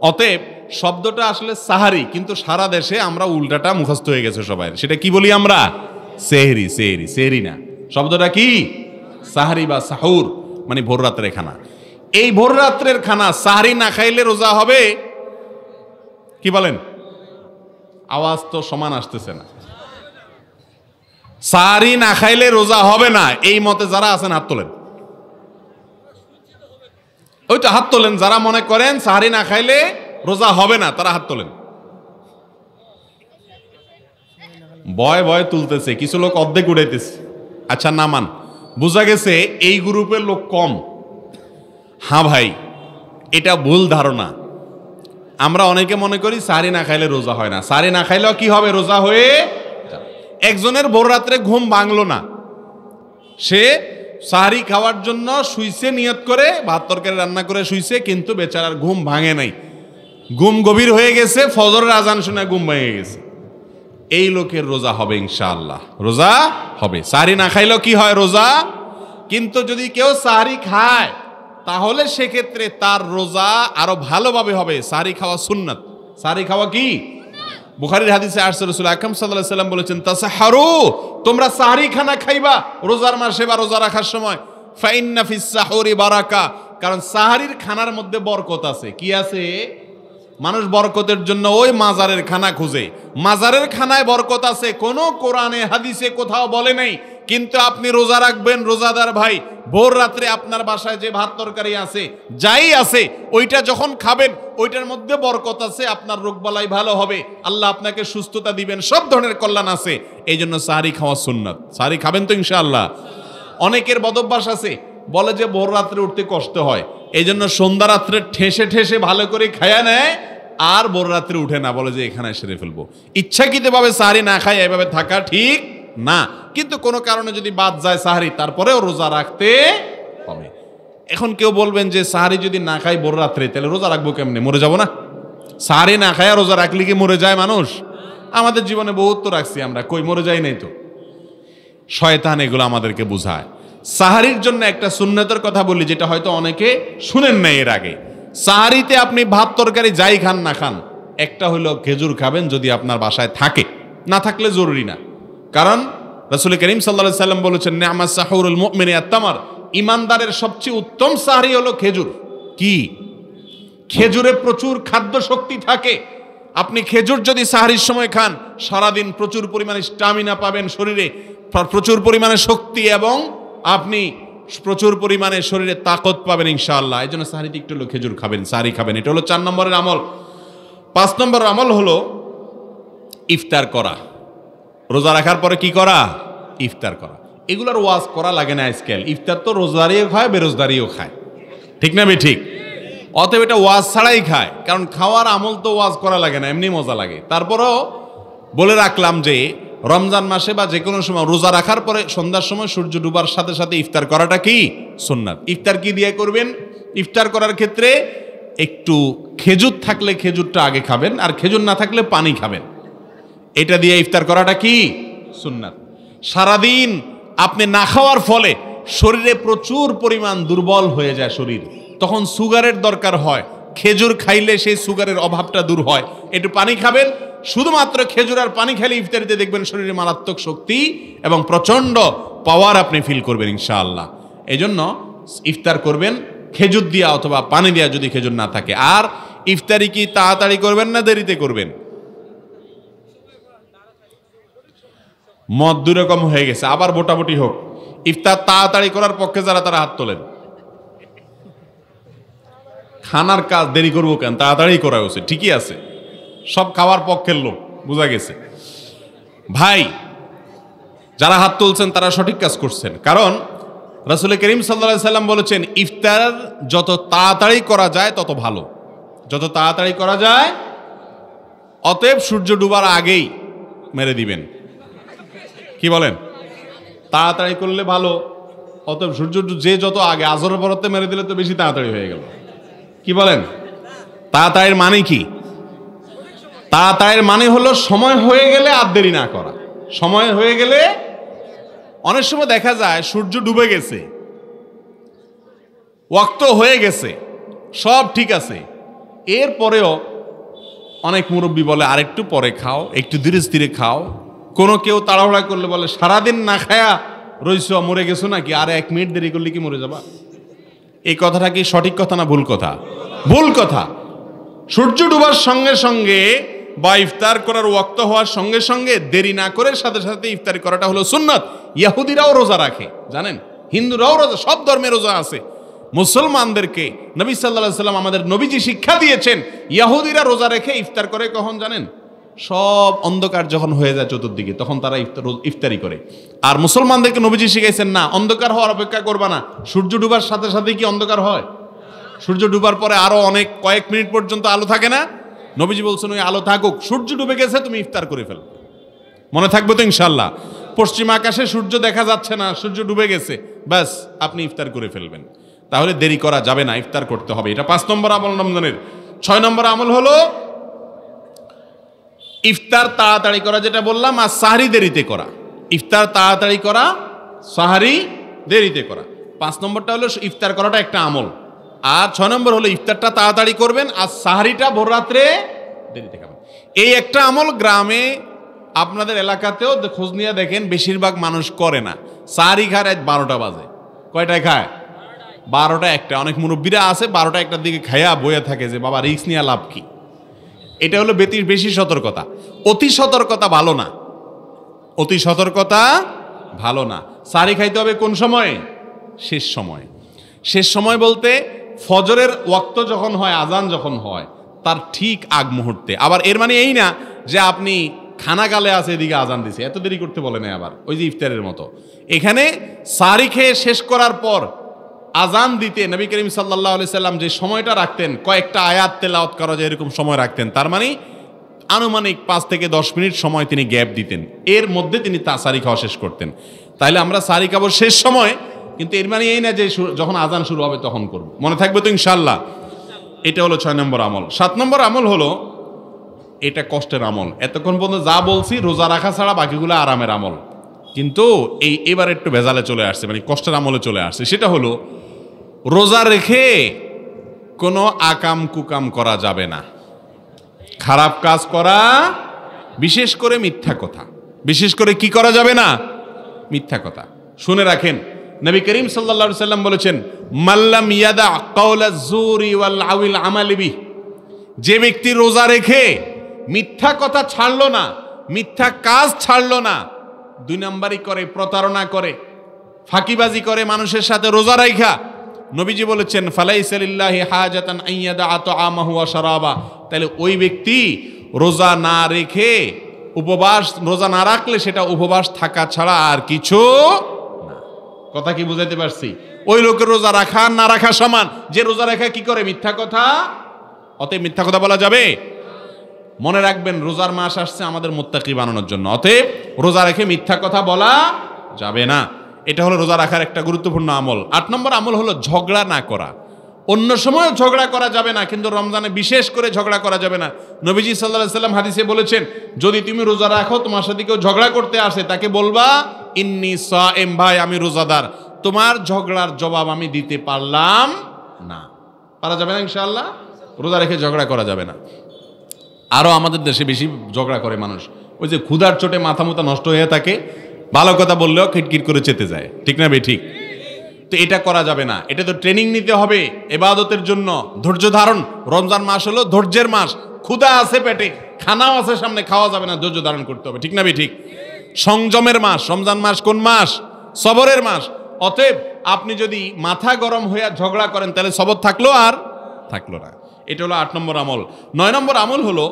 অতএব শব্দটা আসলে সাহারি, কিন্তু সারা দেশে আমরা উল্টাটা মুখস্থ হয়ে গেছে সবাই। সেটা কি বলি আমরা? সেহরি। সেহরি, সেহরি না, শব্দটা কি? সাহারি বা সাহুর, মানে ভোর রাত্রের খানা। এই ভোর রাত্রের খানা সাহারি না খাইলে রোজা হবে? কি বলেন? আওয়াজ তো সমান আসতেছে না। সাহারি না খাইলে রোজা হবে না, এই মতে যারা আছেন হাত তোলেন। ওই তো হাত তোলেন যারা মনে করেন সাহারি না খাইলে রোজা হবে না, তারা হাত তোলেন। ভয় তুলতেছে, কিছু লোক অর্ধেক উড়াইতেছে। আচ্ছা নামান, বোঝা গেছে এই গ্রুপের লোক কম। হ্যাঁ ভাই, এটা ভুল ধারণা। আমরা অনেকে মনে করি সাহারি না খাইলে রোজা হয় না। সাহারি না খাইলেও কি হবে? রোজা হয়ে। একজনের ভোর রাত্রে ঘুম ভাঙলো না, সে সাহারি খাওয়ার জন্য শুইছে নিয়ত করে, ভাত তরকারি রান্না করে শুইছে, কিন্তু বেচারার ঘুম ভাঙে নাই, ঘুম গভীর হয়ে গেছে, ফজরের আজান শুনে ঘুম ভেঙে গেছে। এই লোকের রোজা হবে ইনশাআল্লাহ, রোজা হবে। সাহারি না খাইলেও কি হয়? রোজা। কিন্তু যদি কেউ সাহারি খায় তাহলে সেক্ষেত্রে তার রোজা আরো ভালোভাবে হবে। সাহারি খাওয়া সুন্নাত। সাহারি খাওয়া কি? বুখারীর হাদিসে আসছে, রাসূল আকরাম সাল্লাল্লাহু আলাইহি ওয়াসাল্লাম বলেছেন, তাসাহারু, তোমরা সাহারি খানা খাইবা রোজার মাসে বা রোজা রাখার সময়। ফাইন্না ফিস সাহুরি বারাকা, কারণ সাহারির খানার মধ্যে বরকত আছে। কি আছে? মানুষ বরকতের জন্য ওই মাজারের খানা খুঁজে, মাজারের খানায় বরকত আছে। কোনো কোরআনে হাদিসে কোথাও বলে নাই। কিন্তু আপনি রোজা রাখবেন, রোজাদার ভাই, ভোর রাত্রে আপনার বাসায় যে ভাত তরকারি আছে, যাই আছে, ওইটা যখন খাবেন ওইটার মধ্যে বরকত আছে, আপনার রোগবালাই ভালো হবে, আল্লাহ আপনাকে সুস্থতা দিবেন, সব ধরনের কল্যাণ আছে। এই জন্য সাহারি খাওয়া সুন্নাত। সাহারি খাবেন তো ইনশাআল্লাহ? অনেকের বদভ্যাস আছে, বলে যে ভোর রাত্রে উঠতে কষ্ট হয়, এই জন্য সন্ধ্যা রাত্রে ঠেসে ঠেসে ভালো করে খায়া নেয়, আর ভোর রাত্রে উঠে না, বলে যে এখানে সেরে ফেলবো। ইচ্ছাকৃতভাবে সাহারি না খায় এভাবে থাকা ঠিক না, কিন্তু কোনো কারণে যদি বাদ যায় সাহারি, তারপরেও রোজা রাখতে হবে। এখন কেউ বলবেন যে সাহারি যদি না খাই ভোর রাত্রে, তাহলে রোজা রাখবো কেমনে, মরে যাবো না? সাহারি না খায় রোজা রাখলে কি মরে যায় মানুষ? আমাদের জীবনে বহুত তো রাখছি আমরা, কই মরে যাই নাই তো। শয়তান এগুলো আমাদেরকে বুঝায়। সাহারির জন্য একটা সুন্নতের কথা বলি, যেটা হয়তো অনেকে শুনেন নাই এর আগে। সাহারিতে আপনি ভাত তরকারি যাই খান না খান, একটা হলো খেজুর খাবেন যদি আপনার বাসায় থাকে, না থাকলে জরুরি না। কারণ রাসূল করিম সাল্লাল্লাহু আলাইহি সাল্লাম বলেছেন, নি'মাস সাহুরুল মুমিনি আত-তামার, ইমানদারের সবচেয়ে উত্তম সাহারি হলো খেজুর। কি? খেজুরে প্রচুর খাদ্য শক্তি থাকে। আপনি খেজুর যদি সাহারির সময় খান, সারাদিন প্রচুর পরিমাণে স্টামিনা পাবেন শরীরে, প্রচুর পরিমাণে শক্তি, এবং আপনি প্রচুর পরিমাণে শরীরে তাকত পাবেন ইনশাআল্লাহ। এই জন্য সাহারিতে একটু হলো খেজুর খাবেন, সাহারি খাবেন। এটা হলো 4 নম্বরের আমল। 5 নম্বর আমল হলো ইফতার করা। রোজা রাখার পরে কি করা? ইফতার করা। এগুলোর ওয়াজ করা লাগে না আজকাল। ইফতার তো রোজাদারিও খায়, বেরোজদারিও খায়, ঠিক না বে ঠিক? অতএব এটা ওয়াজ ছাড়াই খায়, কারণ খাওয়ার আমল তো ওয়াজ করা লাগে না, এমনি মজা লাগে। তারপরেও বলে রাখলাম যে রমজান মাসে বা যে কোনো সময় রোজা রাখার পরে সন্ধ্যার সময় সূর্য ডুবার সাথে সাথে ইফতার করাটা কি সুন্নাত। ইফতার কি দিয়ে করবেন? ইফতার করার ক্ষেত্রে একটু খেজুর থাকলে খেজুরটা আগে খাবেন, আর খেজুর না থাকলে পানি খাবেন। এটা দিয়ে ইফতার করাটা কি সুন্নাত। সারাদিন আপনি না খাওয়ার ফলে শরীরে প্রচুর পরিমাণ দুর্বল হয়ে যায় শরীর, তখন সুগারের দরকার হয়। খেজুর খাইলে সেই সুগারের অভাবটা দূর হয়। একটু পানি খাবেন, শুধুমাত্র খেজুর আর পানি খেলে ইফতারিতে দেখবেন শরীরে মারাত্মক শক্তি এবং প্রচন্ড পাওয়ার আপনি ফিল করবেন ইনশাআল্লাহ। এই জন্য ইফতার করবেন খেজুর দিয়া অথবা পানি দিয়া, যদি খেজুর না থাকে। আর ইফতারি কি তাড়াতাড়ি করবেন না দেরিতে করবেন? মত দুই রকম হয়ে গেছে, আবার ভোটাভুটি হোক। ইফতার তাড়াতাড়ি করার পক্ষে যারা, তারা হাত তোলেন। খানার কাজ দেরি করবো কেন, তাড়াতাড়ি করা উচিত। ঠিকই আছে, সব খাওয়ার পক্ষের লোক, বোঝা গেছে। ভাই যারা হাত তুলছেন তারা সঠিক কাজ করছেন, কারণ রাসূল করিম সাল্লাল্লাহু আলাইহি সাল্লাম বলেছেন ইফতার যত তাড়াতাড়ি করা যায় তত ভালো, যত তাড়াতাড়ি করা যায়। অতএব সূর্য ডুবার আগেই মেরে দিবেন। কি বলেন? তাড়াতাড়ি করলে ভালো। অতএব সূর্য যে যত আগে, আজরের পরতে মেরে দিলে তো বেশি তাড়াতাড়ি হয়ে গেল। কি বলেন? তাড়াতাড়ির মানে কি? তাড়াতাড়ির মানে হলো সময় হয়ে গেলে আর দেরি না করা। সময় হয়ে গেলে, অনেক সময় দেখা যায় সূর্য ডুবে গেছে, ওয়াক্ত হয়ে গেছে, সব ঠিক আছে, এরপরেও অনেক মুরব্বী বলে আরেকটু পরে খাও, একটু ধীরে ধীরে খাও। কোনো কেউ তাড়াহুড়া করলে বলে সারাদিন না খায়া রইছ, মরে গেছো নাকি, আর 1 মিনিট দেরি করলে কি মরে যাবা? এই কথাটা কি সঠিক কথা না ভুল কথা? ভুল কথা। সূর্য ডুবার সঙ্গে সঙ্গে বা ইফতার করার ওয়াক্ত হওয়ার সঙ্গে সঙ্গে দেরি না করে সাথে সাথে ইফতারি করাটা হলো সুন্নাত। ইহুদিরাও রোজা রাখে, জানেন? হিন্দুরাও রোজা, সব ধর্মের রোজা আছে। মুসলমানদেরকে নবী সাল্লাল্লাহু আলাইহি সাল্লাম, আমাদের নবীজি শিক্ষা দিয়েছেন, ইহুদিরা রোজা রেখে ইফতার করে কখন জানেন? সব অন্ধকার যখন হয়ে যায় চতুর্দিকে, তখন তারা ইফতারি করে। আর মুসলমানদেরকে নবীজি শিখাইছেন না, অন্ধকার হওয়ার অপেক্ষা করবা না, সূর্য ডুবার সাথে সাথে কি অন্ধকার হয়? সূর্য ডুবার পরে আরো অনেক কয়েক মিনিট পর্যন্ত আলো থাকে না? নবীজি বলছেন ওই আলো থাকুক, সূর্য ডুবে গেছে তুমি ইফতার করে ফেলো। মনে থাকবে তো ইনশাআল্লাহ? পশ্চিম আকাশে সূর্য দেখা যাচ্ছে না, সূর্য ডুবে গেছে, ব্যাস আপনি ইফতার করে ফেলবেন। তাহলে দেরি করা যাবে না, ইফতার করতে হবে। এটা 5 নম্বর আমল রমজানের। 6 নম্বর আমল হলো ইফতার তাড়াতাড়ি করা, যেটা বললাম, আর সাহরি দেরিতে করা। ইফতার তাড়াতাড়ি করা, সাহরি দেরিতে করা। 5 নম্বরটা হলো ইফতার করাটা একটা আমল, আর 6 নম্বর হলো ইফতারটা তাড়াতাড়ি করবেন আর সাহরিটা ভোর রাত্রে দেরিতে খাবেন। এই একটা আমল গ্রামে আপনাদের এলাকাতেও খোঁজ নিয়ে দেখেন বেশিরভাগ মানুষ করে না। সাহরি খায় রাত 12টা বাজে। কয়টায় খায়? 12টা 1টা। অনেক মুরব্বীরা আছে 12টা 1টার দিকে খাইয়া বয়ে থাকে যে বাবা রিস্ক নিয়ে লাভ কি। এটা হলো বেশি সতর্কতা। অতি সতর্কতা ভালো না, অতি সতর্কতা ভালো না। সাহরি খাইতে হবে কোন সময়ে? শেষ সময়। শেষ সময় বলতে ফজরের ওয়াক্ত যখন হয়, আজান যখন হয়, তার ঠিক আগ মুহূর্তে। আবার এর মানে এই না যে আপনি খানা গালে আছে এদিকে আজান দিছে, এত দেরি করতে বলে না। আবার ওই যে ইফতারের মতো, এখানে সাহরি খেয়ে শেষ করার পর আজান দিতে নবী করিম সাল্লাল্লাহু আলাইহি সাল্লাম যে সময়টা রাখতেন, কয়েকটা আয়াত তেলাওয়াত করা যায় এরকম সময় রাখতেন, তার মানে আনুমানিক 5 থেকে 10 মিনিট সময় তিনি গ্যাপ দিতেন, এর মধ্যে তিনি সারি খাওয়া শেষ করতেন। তাইলে আমরা সারি খাবো শেষ সময়, কিন্তু এর মানে এই না যে যখন আজান শুরু হবে তখন করব। মনে থাকবে তো ইনশাআল্লাহ? এটা হলো 6 নম্বর আমল। 7 নম্বর আমল হলো, এটা কষ্টের আমল। এতক্ষণ পর্যন্ত যা বলছি রোজা রাখা ছাড়া বাকিগুলো আরামের আমল, কিন্তু এবার একটু ভেজালে চলে আসছে, মানে কষ্টের আমলে চলে আসছে। সেটা হলো রোজা রেখে কোনো আকাম কুকাম করা যাবে না, খারাপ কাজ করা, বিশেষ করে মিথ্যা কথা। বিশেষ করে কি করা যাবে না? মিথ্যা কথা। শুনে রাখেন, নবী করিম সাল্লাল্লাহু আলাইহি সাল্লাম বলেছেন, মাল্লাম ইয়াদা কাওলাজ জুরি ওয়াল আউল আমালি বিহি, যে ব্যক্তি রোজা রেখে মিথ্যা কথা ছাড়লো না, মিথ্যা কাজ ছাড়লো না, 2 নাম্বারই করে, প্রতারণা করে, ফাঁকিবাজি করে মানুষের সাথে রোজা রাখা, নবীজি বলেছেন ফালাইসা লিল্লাহি হাজাতান আইয়াদা তাআমাহু ওয়া শারাবা, তাহলে ওই ব্যক্তি রোজা না রেখে উপবাস, রোজা না রাখলে সেটা উপবাস থাকা ছাড়া আর কিছু না। কথা কি বুঝাইতে পারছি? ওই লোকের রোজা রাখা আর না রাখা সমান, যে রোজা রাখা কি করে? মিথ্যা কথা। অতএব মিথ্যা কথা বলা যাবে? মনে রাখবেন, রোজার মাস আসছে আমাদের মুত্তাকি বানানোর জন্য, অতএব রোজা রেখে মিথ্যা কথা বলা যাবে না। এটা হলো রোজা রাখার একটা গুরুত্বপূর্ণ আমল। 8 নম্বর আমল হলো ঝগড়া না করা। অন্য সময় ঝগড়া করা যাবে না, কিন্তু রমজানে বিশেষ করে ঝগড়া করা যাবে না। নবীজি সাল্লাল্লাহু আলাইহি সাল্লাম হাদিসে বলেছেন, যদি তুমি রোজা রাখো, তোমার সাথে কেউ ঝগড়া করতে আসে, তাকে বলবা ইন্নী সাইম, ভাই আমি রোজাদার, তোমার ঝগড়ার জবাব আমি দিতে পারলাম না। পারা যাবে না ইনশাআল্লাহ? রোজা রেখে ঝগড়া করা যাবে না। আরও আমাদের দেশে বেশি ঝগড়া করে মানুষ, ওই যে ক্ষুধার চোটে মাথা মুথা নষ্ট হয়ে থাকে, ভালো কথা বললেও খিটখিট করে চেতে যায়, ঠিক না বে ঠিক? তো এটা করা যাবে না। এটা তো ট্রেনিং নিতে হবে ইবাদতের জন্য, ধৈর্য ধারণ। রমজান মাস হলো ধৈর্যের মাস, ক্ষুধা আছে পেটে, খানাও আছে সামনে, খাওয়া যাবে না, ধৈর্য ধারণ করতে হবে, ঠিক না বে ঠিক? সংযমের মাস রমজান মাস। কোন মাস? সবরের মাস। অতএব আপনি যদি মাথা গরম হয়ে ঝগড়া করেন, তাহলে সবর থাকলো আর থাকলো না। এটা হলো 8 নম্বর আমল। 9 নম্বর আমল হলো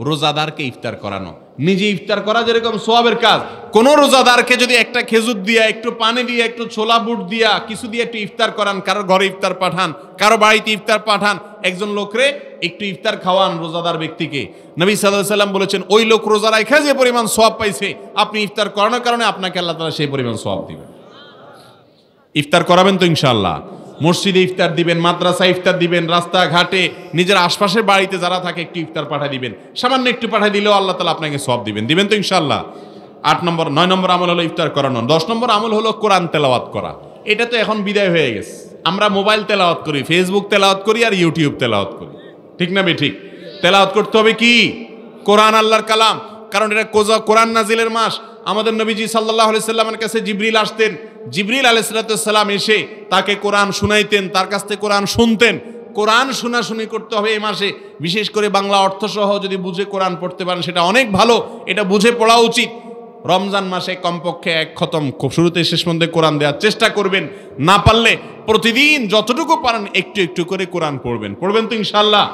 রোজাদারকে ইফতার করানো। নিজে ইফতার করা যেরকম সোয়াবের কাজ, কোন রোজাদারকে যদি একটা খেজুর দিয়া, একটু পানি দিয়ে, একটু ছোলা বুট দিয়া, কিছু দিয়ে একটু ইফতার করান, কারো ঘরে ইফতার পাঠান, কারো বাড়িতে ইফতার পাঠান, একজন লোকরে একটু ইফতার খাওয়ান রোজাদার ব্যক্তিকে, নবী সাল্লাল্লাহু আলাইহি সাল্লাম বলেছেন ওই লোক রোজা রাখা যে পরিমাণ সোয়াব পাইছে, আপনি ইফতার করানোর কারণে আপনাকে আল্লাহ তাআলা সেই পরিমাণ সোয়াব দিবেন। ইফতার করাবেন তো ইনশাআল্লাহ? মসজিদে ইফতার দিবেন, মাদ্রাসা ইফতার দিবেন, রাস্তাঘাটে নিজের আশপাশের বাড়িতে যারা থাকে একটু ইফতার পাঠিয়ে দিবেন, সামান্য একটু পাঠিয়ে দিলেও আল্লাহ তাআলা আপনাকে সওয়াব দিবেন। দিবেন তো ইনশাআল্লাহ? 9 নম্বর আমল হলো ইফতার করানো। 10 নম্বর আমল হলো কোরআন তেলাওয়াত করা। এটা তো এখন বিদায় হয়ে গেছে, আমরা মোবাইল তেলাওয়াত করি, ফেসবুক তেলাওয়াত করি, আর ইউটিউব তেলাওয়াত করি, ঠিক না বে ঠিক? তেলাওয়াত করতে হবে কি? কোরআন, আল্লাহর কালাম। কারণ এটা কোরআন নাজিলের মাস। আমাদের নবীজি সাল্লাল্লাহু আলাইহি সাল্লামের কাছে জিবরিল আসতেন, জিবরিল আলাইহিস সালাম এসে তাকে কোরআন শুনাইতেন, তার কাছ থেকে কোরআন শুনতেন। কোরআন শোনাশুনি করতে হবে এই মাসে, বিশেষ করে বাংলা অর্থ সহ যদি বুঝে কোরআন পড়তে পারেন সেটা অনেক ভালো, এটা বুঝে পড়া উচিত। রমজান মাসে কমপক্ষে 1 খতম শুরুতে শেষ মধ্যে কোরআন দেওয়ার চেষ্টা করবেন, না পারলে প্রতিদিন যতটুকু পারেন একটু একটু করে কোরআন পড়বেন। পড়বেন তো ইনশাআল্লাহ?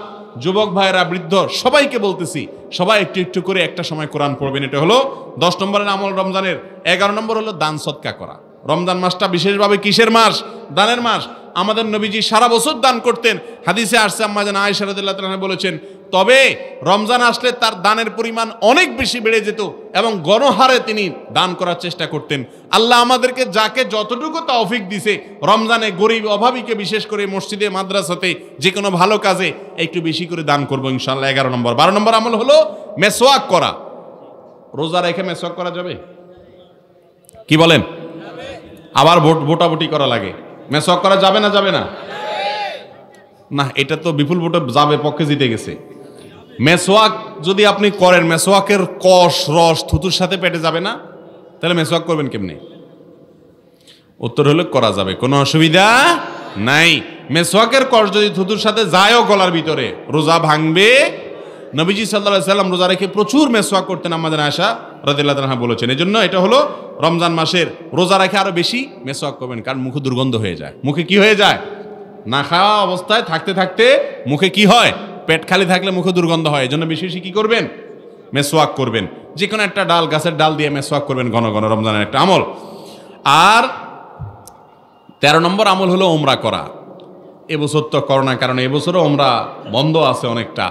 যুবক ভাইরা, বৃদ্ধ, সবাইকে বলতেছি, সবাই একটু একটু করে একটা সময় কোরআন পড়বেন। এটা হলো 10 নম্বরের আমল রমজানের। 11 নম্বর হলো দান সদকা করা। রমজান মাসটা বিশেষভাবে কিসের মাস? দানের মাস। আমাদের নবীজি সারা বছর দান করতেন। হাদিসে আসছে, আম্মা জান আয়েশা রাদিয়াল্লাহু তাআলা বলেছেন, তবে রমজান আসলে তার দানের পরিমাণ অনেক বেশি বেড়ে যেত এবং গণহারে তিনি দান করার চেষ্টা করতেন। আল্লাহ আমাদেরকে যাকে যতটুকু তৌফিক দিছে, রমজানে গরিব অভাবীকে বিশেষ করে মসজিদে, মাদ্রাসাতে, যে কোনো ভালো কাজে একটু বেশি করে দান করবো ইনশাআল্লাহ। 11 নম্বর। 12 নম্বর আমল হলো মেসওয়াক করা। রোজা রেখে মেসওয়াক করা যাবে? কি বলেন? আবার ভোটাভুটি করা লাগে, মেসওয়াক করা যাবে না? যাবে না? না, এটা তো বিপুল ভোটে যাবে, পক্ষে জিতে গেছে। মেসওয়াক যদি আপনি করেন, মেসওয়াকের কষ রস থুতুর সাথে পেটে যাবে না, তাহলে মেসওয়াক করবেন কেমনে? উত্তর হলো করা যাবে, কোনো অসুবিধা নাই। মেসওয়াকের কষ যদি থুতুর সাথে যায়ও গলার ভিতরে, রোজা ভাঙবে। নবীজি সাল্লাল্লাহু আলাইহি সাল্লাম রোজা রেখে প্রচুর মেসওয়াক করতেন, আম্মা জান আয়েশা রাদিয়াল্লাহু তাআলা বলেছেন। এজন্য এটা হলো রমজান মাসের রোজা রেখে আরো বেশি মেসওয়াক করবেন, কারণ মুখে দুর্গন্ধ হয়ে যায়। মুখে কি হয়ে যায়? না খাওয়া অবস্থায় থাকতে থাকতে মুখে কি হয়? পেট খালি থাকলে মুখে দুর্গন্ধ হয়। এজন্য বেশি বেশি কি করবেন? মেসওয়াক করবেন। যে কোনো একটা ডাল, গাছের ডাল দিয়ে মেসওয়াক করবেন ঘন ঘন, রমজানের একটা আমল। আর 13 নম্বর আমল হলো ওমরা করা। এবছর তো করোনা কারণে এবছরও ওমরা বন্ধ আছে অনেকটা।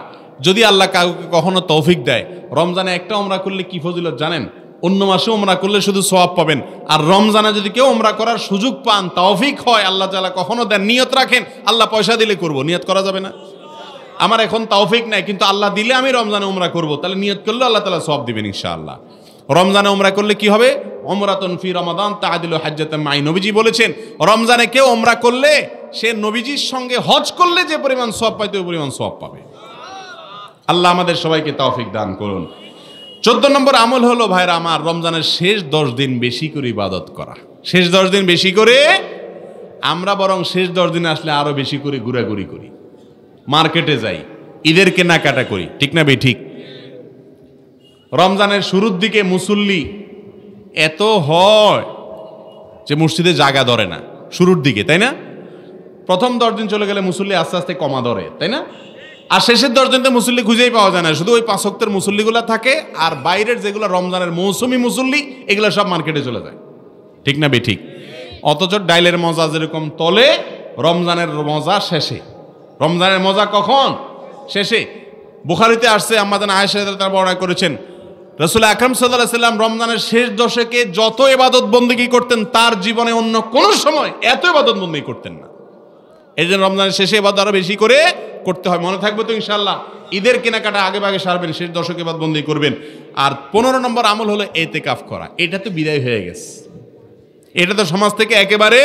যদি আল্লাহ কাউকে কখনো তৌফিক দেয়, রমজানে একটা ওমরা করলে কি ফজিলত জানেন? অন্য মাসে ওমরা করলে শুধু সওয়াব পাবেন, আর রমজানে যদি কেউ ওমরা করার সুযোগ পান, তৌফিক হয়, আল্লাহ তাআলা কখনো দেন, নিয়ত রাখেন আল্লাহ পয়সা দিলে করব, নিয়ত করা যাবে না? আমার এখন তৌফিক নাই, কিন্তু আল্লাহ দিলে আমি রমজানে ওমরা করব, তাহলে নিয়ত করলে আল্লাহ তাআলা সওয়াব দিবেন ইনশাআল্লাহ। রমজানে ওমরা করলে কি হবে? ওমরাতুন ফি রমাদান তাআদিলু হাজ্জাতাম মাই। নবীজি বলেছেন রমজানে কেউ ওমরা করলে সে নবীজির সঙ্গে হজ করলে যে পরিমাণ সওয়াব পাইতে ওই পরিমাণ সওয়াব পাবে। আল্লাহ আমাদের সবাইকে তৌফিক দান করুন। 14 নম্বর আমল হলো ভাইরা আমার, রমজানের শেষ 10 দিন বেশি করে ইবাদত করা। শেষ 10 দিন বেশি করে, আমরা বরং শেষ 10 দিন আসলে আরো বেশি করে ঘোরাঘুরি করি, মার্কেটে যাই, ঈদের কেনাকাটা করি, ঠিক না ভাই? ঠিক। রমজানের শুরুর দিকে মুসল্লি এত হয় যে মসজিদে জায়গা ধরে না শুরুর দিকে, তাই না? প্রথম 10 দিন চলে গেলে মুসল্লি আস্তে আস্তে কমা ধরে, তাই না? আর শেষের 10 দিন তো মুসল্লি খুঁজেই পাওয়া যায় না, শুধু ওই 5 ওয়াক্তের মুসল্লিগুলো থাকে, আর বাইরের যেগুলো রমজানের মৌসুমি মুসল্লি এগুলো সব মার্কেটে চলে যায়, ঠিক না ভাই? ঠিক। অথচ ডাইলের মজা যেরকম তলে, রমজানের মজা শেষে। রমজানের মজা কখন? শেষে। বুখারীতে আসছে, আম্মা জান আয়েশা রাদিয়াল্লাহু বর্ণনা করেছেন, রাসূল আকরাম সাল্লাল্লাহু আলাইহি সাল্লাম রমজানের শেষ দশকে যত ইবাদত বন্দেগী করতেন তার জীবনে অন্য কোনো সময় এত ইবাদত বন্দেগী করতেন না। এই জন্য রমজানের শেষে ইবাদত আরো বেশি করে করতে হয়। মনে থাকবে তো ইনশাআল্লাহ? ঈদের কেনাকাটা আগে ভাগে সারবেন, শেষ দশকে ইবাদত বন্দেগী করবেন। আর 15 নম্বর আমল হলো ইতিকাফ করা। এটা তো বিদায় হয়ে গেছে, এটা তো সমাজ থেকে একেবারে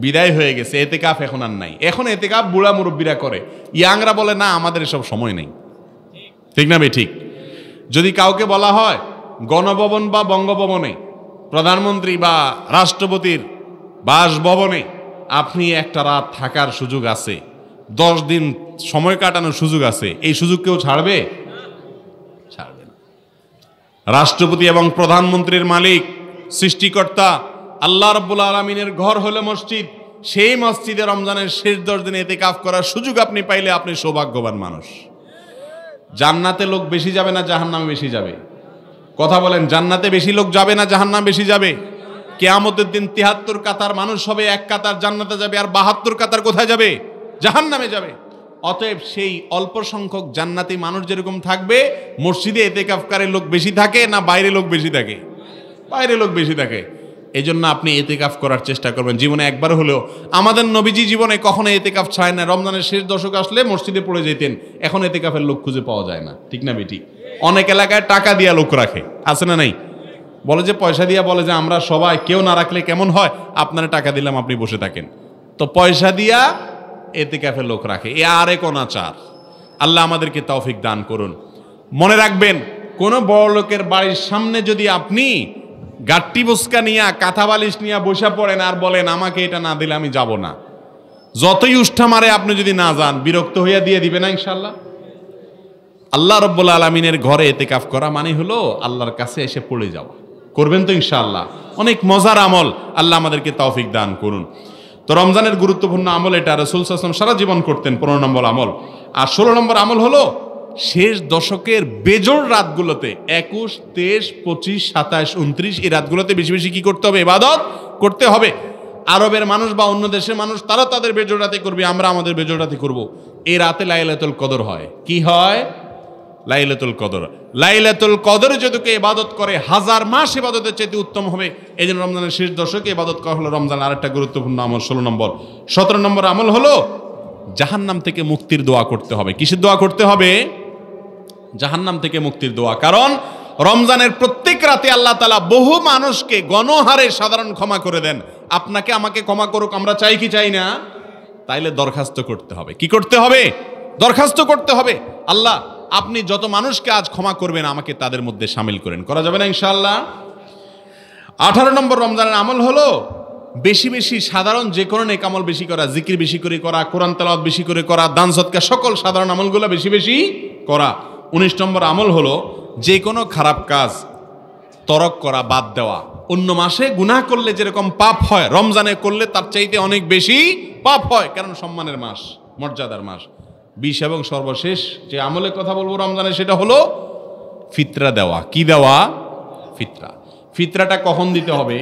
বিদায় হয়ে গেছে। ইতিকাফ এখন আর নাই। এখন ইতিকাফ বুড়া মুরব্বীরা করে, ইয়াংরা বলে না আমাদের এসব সময় নেই, ঠিক না ভাই? ঠিক। যদি কাউকে বলা হয় গণভবন বা বঙ্গভবনে, প্রধানমন্ত্রী বা রাষ্ট্রপতির বাসভবনে আপনি একটা রাত থাকার সুযোগ আছে, 10 দিন সময় কাটানোর সুযোগ আছে, এই সুযোগ কেউ ছাড়বে? ছাড়বে না। রাষ্ট্রপতি এবং প্রধানমন্ত্রীর মালিক, সৃষ্টিকর্তা আল্লাহ রাব্বুল আলামিনের ঘর হলো মসজিদ। সেই মসজিদে রমজানের শেষ 10 দিনে ইতিকাফ করার সুযোগ আপনি পাইলে আপনি সৌভাগ্যবান মানুষ। জান্নাতে লোক বেশি যাবে না জাহান্নামে বেশি যাবে? কথা বলেন, জান্নাতে বেশি লোক যাবে না জাহান্নামে বেশি যাবে? কিয়ামতের দিন 73 কাতার মানুষ হবে, এক কাতার জান্নাতে যাবে, আর 72 কাতার কোথায় যাবে? জাহান্নামে যাবে। অতএব সেই অল্প সংখ্যক জান্নাতি মানুষ যেরকম থাকবে, মসজিদে ইতিকাফকারী লোক বেশি থাকে না বাইরে লোক বেশি থাকে? বাইরে লোক বেশি থাকে। এই জন্য আপনি ইতিকাফ করার চেষ্টা করবেন জীবনে একবার হলেও। আমাদের নবীজি জীবনে কখনো ইতিকাফ ছাড়েন না। রমজানের শেষ দশক আসলে মসজিদে পড়ে যেতেন। এখন ইতিকাফের লোক খুঁজে পাওয়া যায় না, ঠিক না বেটি? অনেক এলাকায় টাকা দিয়া লোক রাখে, আছে না নাই? বলে যে পয়সা দিয়া, বলে যে আমরা সবাই, কেউ না রাখলে কেমন হয়, আপনারা টাকা দিলাম আপনি বসে থাকেন। তো পয়সা দিয়া ইতিকাফের লোক রাখে, এ আরেক অনাচার। আল্লাহ আমাদেরকে তৌফিক দান করুন। মনে রাখবেন, কোন বড় লোকের বাড়ির সামনে যদি আপনি গাট্টি বুসকা নিয়া, কাঁথা বালিশ নিয়ে বসে পড়েন আর বলেন আমাকে এটা না দিলে আমি যাব না, যতই উষ্ঠা মারে আপনি যদি না যান, বিরক্ত হইয়া দিয়ে দিবে না ইনশাআল্লাহ? আল্লাহ রাব্বুল আলামিনের ঘরে ইতিকাফ করা মানে হলো আল্লাহর কাছে এসে পড়ে যাওয়া। করবেন তো ইনশাআল্লাহ? অনেক মজার আমল। আল্লাহ আমাদেরকে তৌফিক দান করুন। তো রমজানের গুরুত্বপূর্ণ আমল এটা, রাসূল সাল্লাল্লাহু আলাইহি ওয়াসাল্লাম সারা জীবন করতেন। 15 নম্বর আমল। আর 16 নম্বর আমল হলো শেষ দশকের বেজোড় রাতগুলোতে, 21, 23, 25, 27, 29 এই রাতগুলোতে বেশি বেশি কি করতে হবে? ইবাদত করতে হবে। আরবের মানুষ বা অন্য দেশের মানুষ তারা তাদের বেজোড় রাতে করবে, আমরা আমাদের বেজোড় রাতে করব। এই রাতে লাইলাতুল কদর হয়। কি হয়? লাইলাতুল কদর। লাইলাতুল কদর যদি কেউ ইবাদত করে 1000 মাস ইবাদতের চাইতে উত্তম হবে। এই জন্য রমজানের শেষ দশকে ইবাদত করা হলো রমজান আরেকটা গুরুত্বপূর্ণ আমল। 16 নম্বর। 17 নম্বর আমল হলো জাহান্নাম থেকে মুক্তির দোয়া করতে হবে। কিসের দোয়া করতে হবে? জাহান্নাম থেকে মুক্তির দোয়া। কারণ রমজানের প্রত্যেক রাতে আল্লাহ তাআলা বহু মানুষকে গণহারে সাধারণ ক্ষমা করে দেন। আপনাকে আমাকে ক্ষমা করুক আমরা চাই কি চাই না? তাইলে দরখাস্ত করতে হবে। কি করতে হবে? দরখাস্ত করতে হবে, আল্লাহ আপনি যত মানুষকে আজ ক্ষমা করবেন আমাকে তাদের মধ্যে শামিল করেন। করা যাবে না ইনশাআল্লাহ? 18 নম্বর রমজানের আমল হলো বেশি বেশি সাধারণ যে কোনো নেক আমল বেশি করা, জিকির বেশি করে করা, কোরআন তেলাওয়াত বেশি করে করা, দান সদকা, সকল সাধারণ আমলগুলো বেশি বেশি করা। 19 নম্বর আমল হলো যে কোনো খারাপ কাজ তরক করা, বাদ দেওয়া। অন্য মাসে গুনাহ করলে যেরকম পাপ হয়, রমজানে করলে তার চাইতে অনেক বেশি পাপ হয়, কারণ সম্মানের মাস, মর্যাদার মাস। 20 এবং সর্বশেষ যে আমলের কথা বলবো রমজানে, সেটা হলো ফিতরা দেওয়া। কি দেওয়া? ফিতরা। ফিতরাটা কখন দিতে হবে?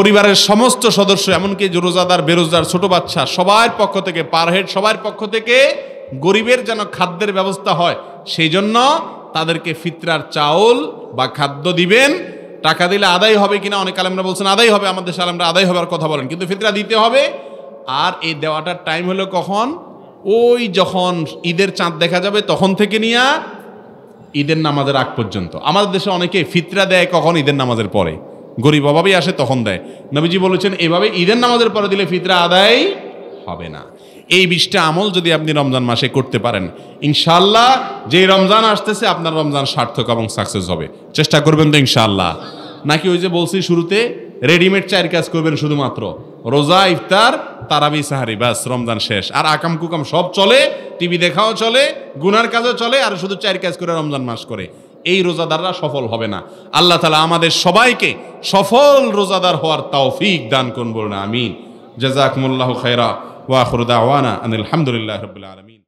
পরিবারের সমস্ত সদস্য, এমনকি যে রোজাদার, বেরোজগার, ছোট বাচ্চা, সবার পক্ষ থেকে, পার হেড সবার পক্ষ থেকে গরিবের যেন খাদ্যের ব্যবস্থা হয়, সেই জন্য তাদেরকে ফিতরার চাউল বা খাদ্য দিবেন। টাকা দিলে আদায় হবে কিনা, অনেক আলেমরা বলছেন আদায় হবে, আমাদের দেশে আলেমরা আদায় হবার কথা বলেন, কিন্তু ফিতরা দিতে হবে। আর এই দেওয়াটার টাইম হলো কখন? ওই যখন ঈদের চাঁদ দেখা যাবে তখন থেকে নিয়ে ঈদের নামাজের আগ পর্যন্ত। আমাদের দেশে অনেকে ফিতরা দেয় কখন? ঈদের নামাজের পরে, গরিব অভাবেই আসে তখন দেয়। নবীজি বলেছেন এভাবে ঈদের নামাজের পরে দিলে ফিতরা আদায় হবে না। এই 20টা আমল যদি আপনি রমজান মাসে করতে পারেন, ইনশাআল্লাহ যে রমজান আসতেছে আপনার রমজান সার্থক এবং সাকসেস হবে। চেষ্টা করবেন তো ইনশাআল্লাহ? নাকি ওই যে বলছি শুরুতে, রেডিমেড চায়ের কাজ করবেন শুধুমাত্র, রোজা, ইফতার, তারাবি, সাহারি, ব্যাস রমজান শেষ, আর আকাম কুকাম সব চলে, টিভি দেখাও চলে, গুনার কাজও চলে, আর শুধু চায়ের কাজ করে রমজান মাস করে, এই রোজাদাররা সফল হবে না। আল্লাহ তাআলা আমাদের সবাইকে সফল রোজাদার হওয়ার তৌফিক দান করুন, বলুন আমিন। জাযাকুমুল্লাহু খায়রা ওয়া আখিরু দাওয়ানা আনিল হামদুলিল্লাহি রাব্বিল আলামিন।